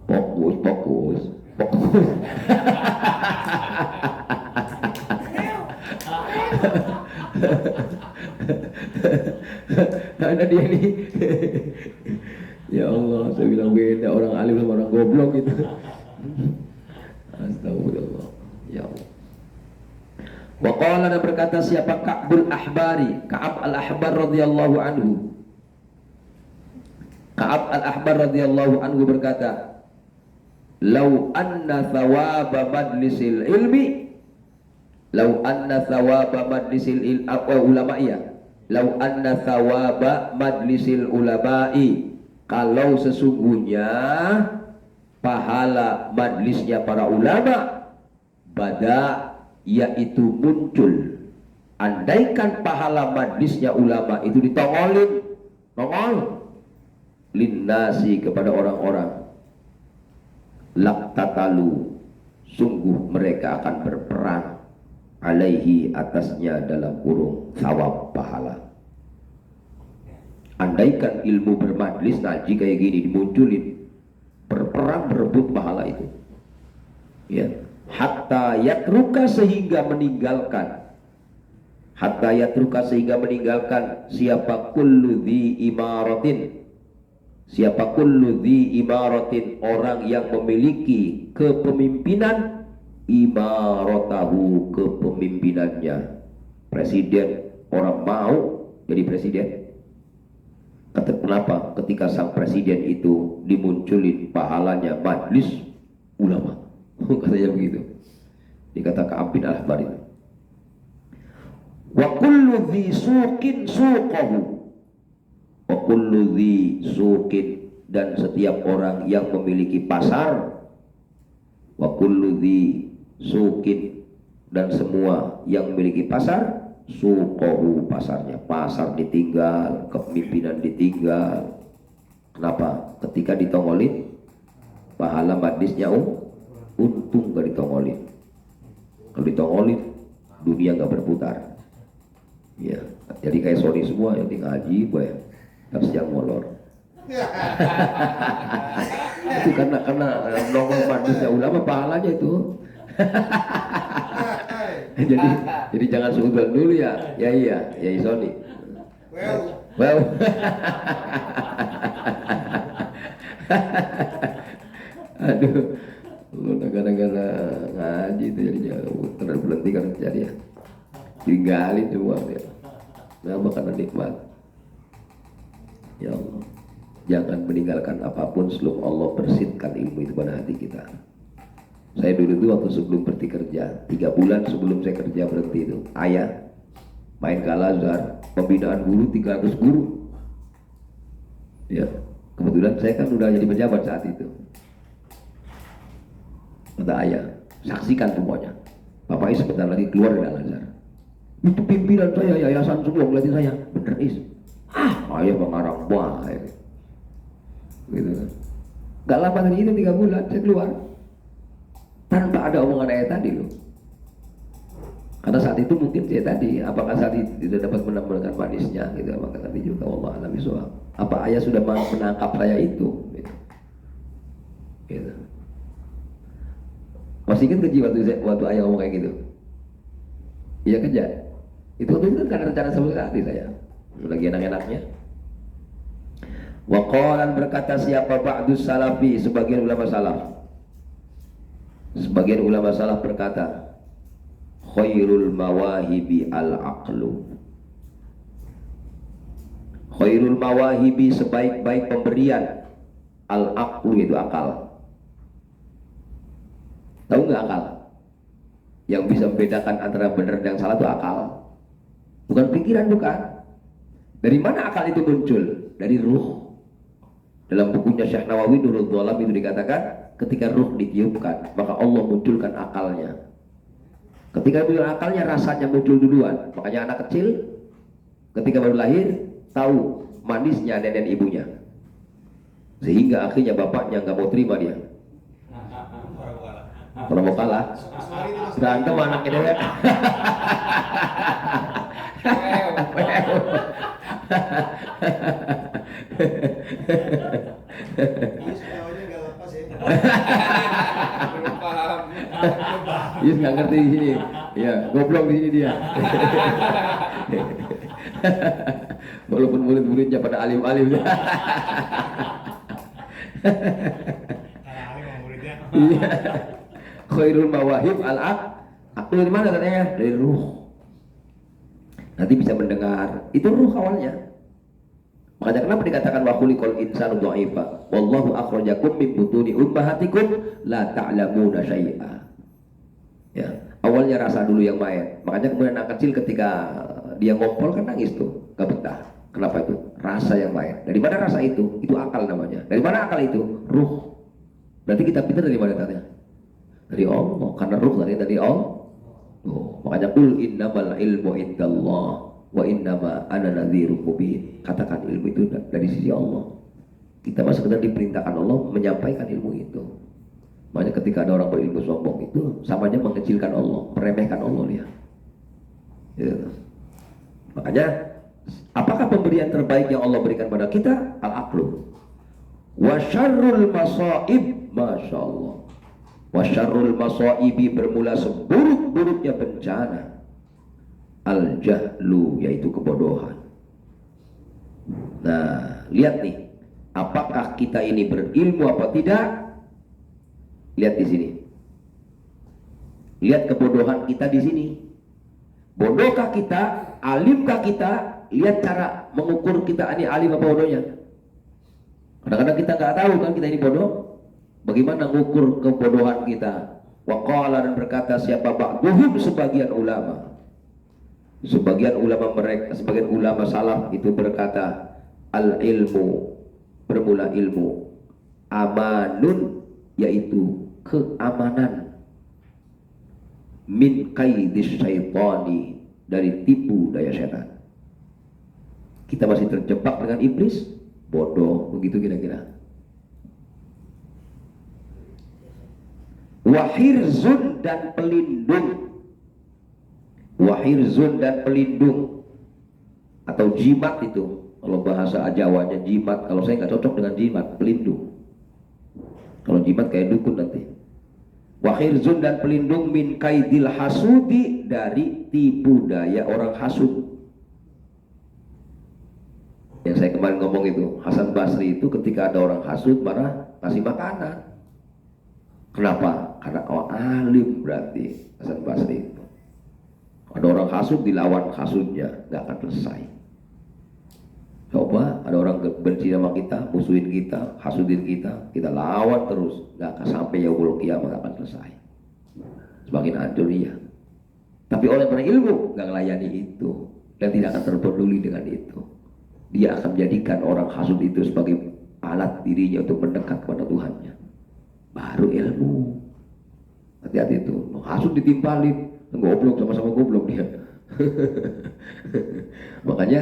Fokus. Ada dia nih. Ya Allah, saya bilang beda orang alim sama orang goblok itu. Astagfirullah. Ya Allah. Wa qala, dan berkata siapa Ka'bul Ahbari, Ka'ab al-Ahbar radhiyallahu anhu. Ka'ab al-Ahbar radhiyallahu anhu berkata, "Lau anna thawaba majlisil ilmi, lau anna thawaba majlisil ulama'iyah, lau anna thawaba majlisil ulama'i, kalau sesungguhnya pahala majlisnya para ulama, bada, yaitu muncul. Andaikan pahala majlisnya ulama itu ditongolin, nongol linnasi kepada orang-orang, laktatalu, sungguh mereka akan berperang, alaihi, atasnya, dalam kurung thawab, pahala. Andaikan ilmu bermajlis ngaji kayak gini dimunculin, berperang berebut pahala itu, ya. Hatta yatruka, sehingga meninggalkan, hatta yatruka, sehingga meninggalkan siapa kullu dhi imaratin, siapa kullu dhi imaratin, orang yang memiliki kepemimpinan, imaratahu, kepemimpinannya. Presiden, orang mau jadi presiden. Kata kenapa? Ketika sang presiden itu dimunculin pahalanya majlis ulama. Katanya begitu. Dikata Ka'ab bin al-Ahbar itu. Wa kullu dhi suqin suqahu, wa kullu dhi suqin, dan setiap orang yang memiliki pasar, wa kullu dhi suqin, dan semua yang memiliki pasar, suqahu, pasarnya, pasar ditinggal, kepemimpinan ditinggal. Kenapa? Ketika ditongolin pahala majlisnya untung gak ditongolin. Kalau ditongolin dunia gak berputar. Ya, jadi kayak Sony semua yang ngaji gue harus yang molor. Itu karena nongol majlisnya ulama pahalanya itu. jadi jangan seudon dulu ya. Ya iya, ya Sony. Well. Aduh, lu gara-gara ngaji itu jadi jauh berhenti kan jadi ya. Tinggalin semua ya. Nama karena nikmat. Ya Allah, jangan meninggalkan apapun sebelum Allah bersihkan ilmu itu pada hati kita. Saya dulu itu waktu sebelum berhenti kerja, 3 bulan sebelum saya kerja berhenti itu, ayah main ke Al-Azhar, pembinaan guru 300 guru. Ya, kebetulan saya kan udah jadi pejabat saat itu. Kata ayah, saksikan semuanya. Bapak Is sebentar lagi keluar dari Al-Azhar. Itu pimpinan saya, yayasan semua ngeliatin saya. Bener Is. Ayah mengarang baik. Gitu kan. Gak lama dari itu 3 bulan saya keluar. Tanpa ada omongan ayah tadi loh. Karena saat itu mungkin saya tadi, apakah saat itu tidak dapat menambahkan manisnya gitu, maka tadi juga Allah alam bisawab. Apa ayah sudah menangkap saya itu? Gitu. Masih ingat keji waktu ayah ngomong kayak gitu? Iya kerja. Itu waktu itu kan karena rencana sama sekali saya. Lagi enak-enaknya. Waqalan berkata siapa ba'dus salafi, sebagian ulama salaf. Sebagian ulama salaf berkata, khairul mawahibi al-aqlu. Khairul mawahibi, sebaik-baik pemberian, al-aqlu itu akal. Tahu nggak akal? Yang bisa membedakan antara benar dan salah itu akal. Bukan pikiran, bukan. Dari mana akal itu muncul? Dari ruh. Dalam bukunya Syekh Nawawi Nurul Dhalam itu dikatakan, ketika ruh ditiupkan, maka Allah munculkan akalnya. Ketika muncul akalnya, rasanya muncul duluan. Makanya anak kecil ketika baru lahir tahu manisnya nenek ibunya, sehingga akhirnya bapaknya nggak mau terima dia. Kalau mau kalah, berantem anaknya dewek. Belum paham. Yus nggak ngerti di sini, ya goblok di sini dia. Walaupun murid-muridnya pada alim-alim. Iya. Khairul mawahib al-aq. Aku dari mana katanya? Dari ruh. Nanti bisa mendengar. Itu ruh awalnya. Makanya kenapa dikatakan wa khuliqal insanu dha'ifa? Wallahu akhrajakum min butuni ummahatikum la ta'lamuna syai'a. Ya, awalnya rasa dulu yang main. Makanya kemudian anak kecil ketika dia ngompol kan nangis tuh, gak betah. Kenapa itu? Rasa yang main. Dari mana rasa itu? Itu akal namanya. Dari mana akal itu? Ruh. Berarti kita pintar dari mana katanya? Dari Allah. Karena ruh dari Allah. Oh, makanya qul innamal ilmu indallah wa innama ana nadhirun mubin. Katakan ilmu itu dari sisi Allah. Kita mah sekedar diperintahkan Allah menyampaikan ilmu itu. Makanya ketika ada orang berilmu sombong itu samanya mengecilkan Allah, meremehkan Allah dia. Ya. Makanya apakah pemberian terbaik yang Allah berikan pada kita? Al-aqlu. Wa syarrul masaib, masyaallah. Wa syarrul masaibi, bermula seburuk-buruknya bencana. Al-jahlu, yaitu kebodohan. Nah, lihat nih, apakah kita ini berilmu apa tidak? Lihat di sini. Lihat kebodohan kita di sini. Bodohkah kita? Alimkah kita? Lihat cara mengukur kita ini alim apa bodohnya. Kadang-kadang kita nggak tahu kan kita ini bodoh. Bagaimana mengukur kebodohan kita? Waqala, dan berkata siapa ba'duhum, sebagian ulama. Sebagian ulama mereka, sebagian ulama salaf itu berkata, al ilmu, bermula ilmu, amanun, yaitu keamanan, min qaidis syaitani, dari tipu daya setan. Kita masih terjebak dengan iblis, bodoh, begitu kira-kira. Wahirzun dan pelindung. Wahirzun dan pelindung atau jimat itu. Kalau bahasa Jawanya jimat, kalau saya nggak cocok dengan jimat, pelindung. Kalau jimat kayak dukun nanti. Wahirzun dan pelindung min kaidil hasudi, dari tipu daya orang hasud. Yang saya kemarin ngomong itu, Hasan Basri itu ketika ada orang hasud marah, kasih makanan. Kenapa? Karena orang alim berarti Hasan Basri itu. Ada orang hasud, dilawan hasudnya, nggak akan selesai. Coba ada orang benci sama kita, musuhin kita, hasudin kita, kita lawan terus, nggak akan sampai yaumul qiyamah, nggak akan selesai. Semakin hancur iya. Tapi orang yang berilmu nggak melayani itu dan tidak akan terpeduli dengan itu. Dia akan menjadikan orang hasud itu sebagai alat dirinya untuk mendekat kepada Tuhannya. Baru ilmu. Hati-hati itu. Hasud ditimpalin, goblok, sama-sama goblok dia. Makanya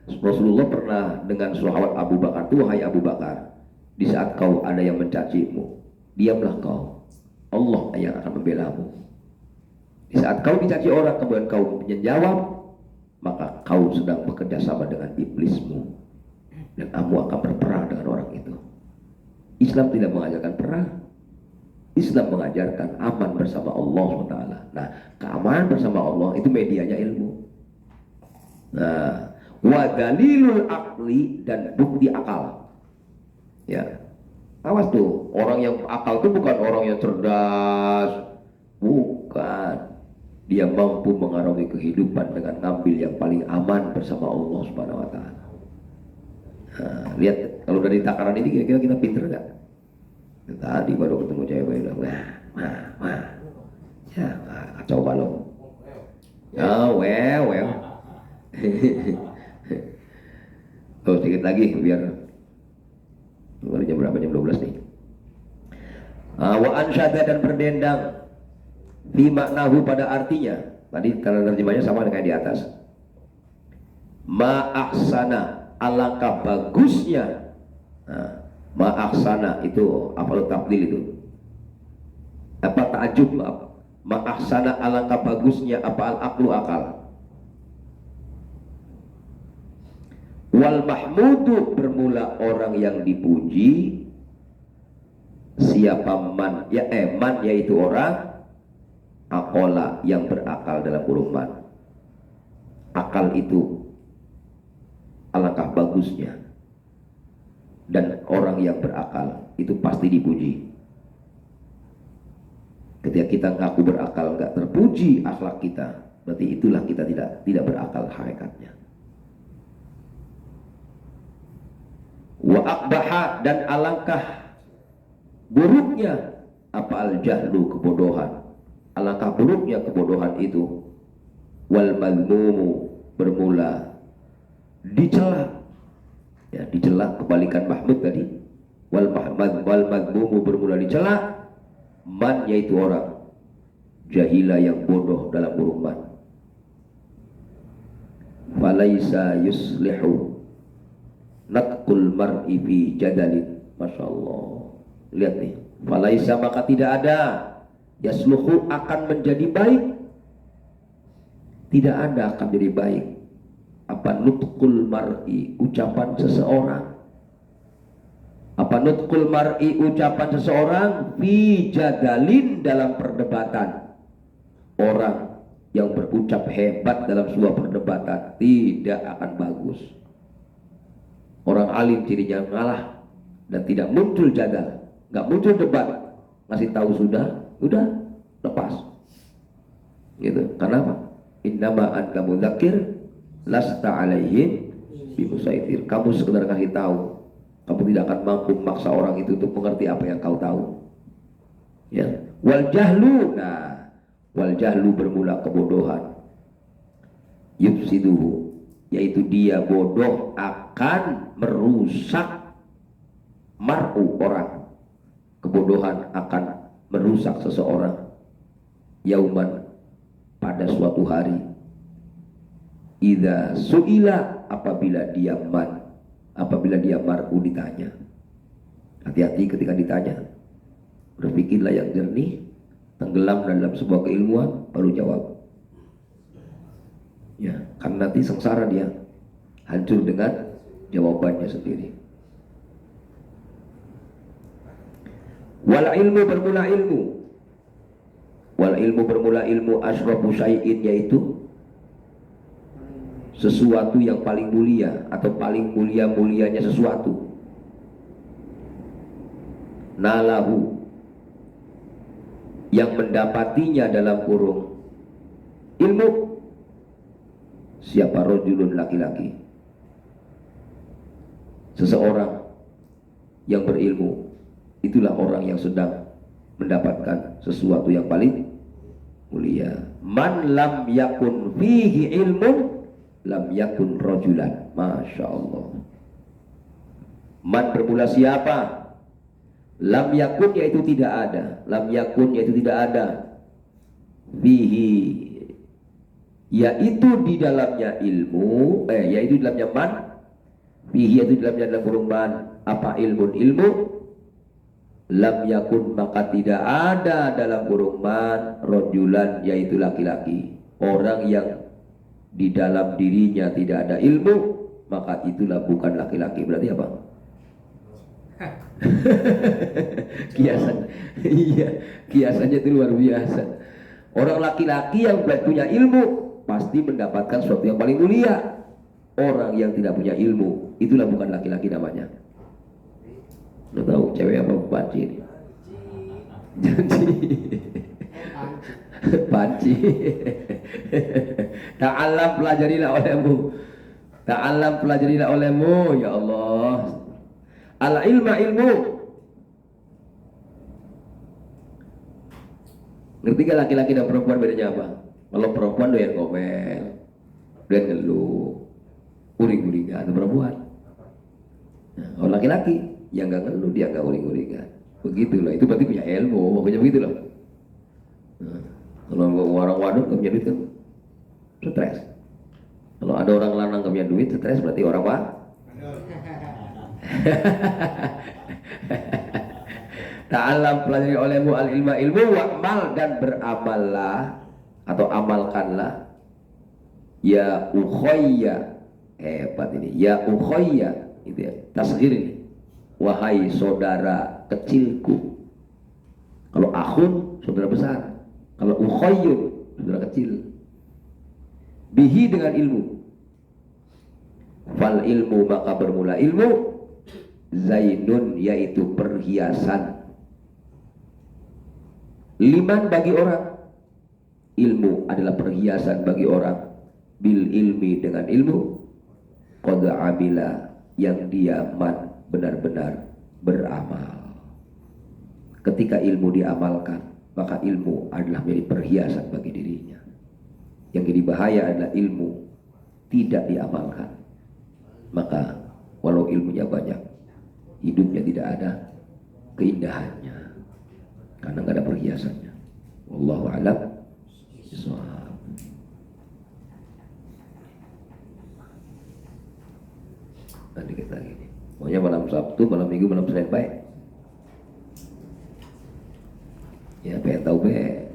Rasulullah pernah dengan sahabat Abu Bakar, tuh hai Abu Bakar, di saat kau ada yang mencacimu, diamlah kau. Allah yang akan membelamu. Di saat kau dicaci orang kemudian kau menjawab, maka kau sedang bekerja sama dengan iblismu dan kamu akan berperang dengan orang itu. Islam tidak mengajarkan perang. Islam mengajarkan aman bersama Allah SWT. Nah, keamanan bersama Allah itu medianya ilmu. Nah, wa dalilul aqli, dan bukti akal. Ya, awas tuh, orang yang akal itu bukan orang yang cerdas, bukan. Dia mampu mengarungi kehidupan dengan ngambil yang paling aman bersama Allah Subhanahu wa taala. Nah, lihat kalau dari takaran ini kira-kira kita pinter nggak? Tadi baru ketemu cewek bilang, ya kacau balau. Ya, well. Oh, sedikit lagi biar jam berapa, jam 12 nih. Wa ansyada, dan berdendang fi maknahu, pada artinya. Tadi karena terjemahnya sama dengan di atas. Ma ahsana, alangkah bagusnya. Nah, ma ahsana itu apa tafdil itu? Apa ta'ajub, maaf. Ma ahsana, alangkah bagusnya apa al-aqlu, akal. Wal mahmudu, bermula orang yang dipuji. Siapa man, ya man yaitu orang akola, yang berakal, dalam kurung man. Akal itu alangkah bagusnya, dan orang yang berakal itu pasti dipuji. Ketika kita ngaku berakal nggak terpuji akhlak kita, berarti itulah kita tidak berakal hakikatnya. Wa akbaha, dan alangkah buruknya apa al-jahlu, kebodohan. Alangkah buruknya kebodohan itu. Wal mazmumu, bermula dicela. Ya, dicela, kebalikan mahmud tadi. Wal mazmumu, bermula dicela. Man yaitu orang jahila, yang bodoh, dalam kurung man. Falaisa yuslihu naqul mar'i fi jadalin. Masya Allah. Lihat nih, falaisa, maka tidak ada, yasluhu, akan menjadi baik, tidak ada akan jadi baik. Apa nutqul mar'i, ucapan seseorang. Apa nutqul mar'i, ucapan seseorang, fi jadalin, dalam perdebatan. Orang yang berucap hebat dalam sebuah perdebatan tidak akan bagus. Orang alim cirinya ngalah dan tidak muncul jadal, nggak muncul debat, ngasih tahu sudah lepas. Gitu. Kenapa? Innama anta mudzakir lasta alaihim bimusaitir. Kamu sekedar kasih tahu. Kamu tidak akan mampu memaksa orang itu untuk mengerti apa yang kau tahu. Ya. Wal jahlu, nah, wal jahlu, bermula kebodohan. Yufsiduhu, yaitu dia bodoh akan merusak mar'u, orang. Kebodohan akan merusak seseorang. Yauman, pada suatu hari. Idza su'ila, apabila dia mar'u ditanya. Hati-hati ketika ditanya. Berpikirlah yang jernih, tenggelam dalam sebuah keilmuan, baru jawab. Ya, karena nanti sengsara dia, hancur dengan jawabannya sendiri. Wal ilmu bermula ilmu. Wal ilmu bermula ilmu asyrafu syai'in, yaitu sesuatu yang paling mulia atau paling mulia-mulianya sesuatu. Nalahu, yang mendapatinya dalam kurung ilmu, siapa? Rajulun, laki-laki. Seseorang yang berilmu, itulah orang yang sedang mendapatkan sesuatu yang paling mulia. Man lam yakun fihi ilmun lam yakun rajulan. Masya Allah. Man bermula siapa? Lam yakun, yaitu tidak ada. Lam yakun, yaitu tidak ada. Fihi, yaitu di dalamnya ilmu, yaitu di dalamnya man. Fihi, yaitu di dalamnya dalam kurung man. Apa ilmu? Ilmu. Lam yakun, maka tidak ada dalam kurung man rajulan, yaitu laki-laki. Orang yang di dalam dirinya tidak ada ilmu, maka itulah bukan laki-laki. Berarti apa? Kiasan. Iya, kiasannya itu luar biasa. Orang laki-laki yang punya ilmu pasti mendapatkan sesuatu yang paling mulia. Orang yang tidak punya ilmu, itulah bukan laki-laki namanya. Lo tahu cewek apa panci ini? Panci. Ta'allam, pelajarilah olehmu. Ta'allam, pelajarilah olehmu. Ya Allah. Al ilma, ilmu. Ngerti gak laki-laki dan perempuan bedanya apa? Kalau perempuan doyan ngomel, doyan ngeluh, uring-uringan. Itu perempuan. Nah, kalau laki-laki yang gak ngeluh, dia gak uring-uringan. Begitulah, itu berarti punya ilmu. Pokoknya begitu loh. Nah, kalau orang waduk gak punya duit kan stres. Kalau ada orang lanang gak punya duit stres, berarti orang apa? Ta'alam, pelajari olehmu al ilma, ilmu, wa'mal, dan beramallah atau amalkanlah. Ya ukhayya, hebat ini. Ya ukhayya, itu ya, tasghir ini. Wahai saudara kecilku. Kalau akhun, saudara besar. Kalau ukhayyun, saudara kecil. Bihi, dengan ilmu. Fal ilmu, maka bermula ilmu. Zainun, yaitu perhiasan. Liman, bagi orang. Ilmu adalah perhiasan bagi orang. Bil ilmi, dengan ilmu. Qad amila, yang dia benar-benar beramal. Ketika ilmu diamalkan, maka ilmu adalah menjadi perhiasan bagi dirinya. Yang jadi bahaya adalah ilmu tidak diamalkan. Maka walau ilmunya banyak, hidupnya tidak ada keindahannya, karena nggak ada perhiasannya. Wallahu a'lam bishawab. Nanti kita gini. Pokoknya malam Sabtu, malam Minggu, malam Senin baik. Ya pengen tahu be.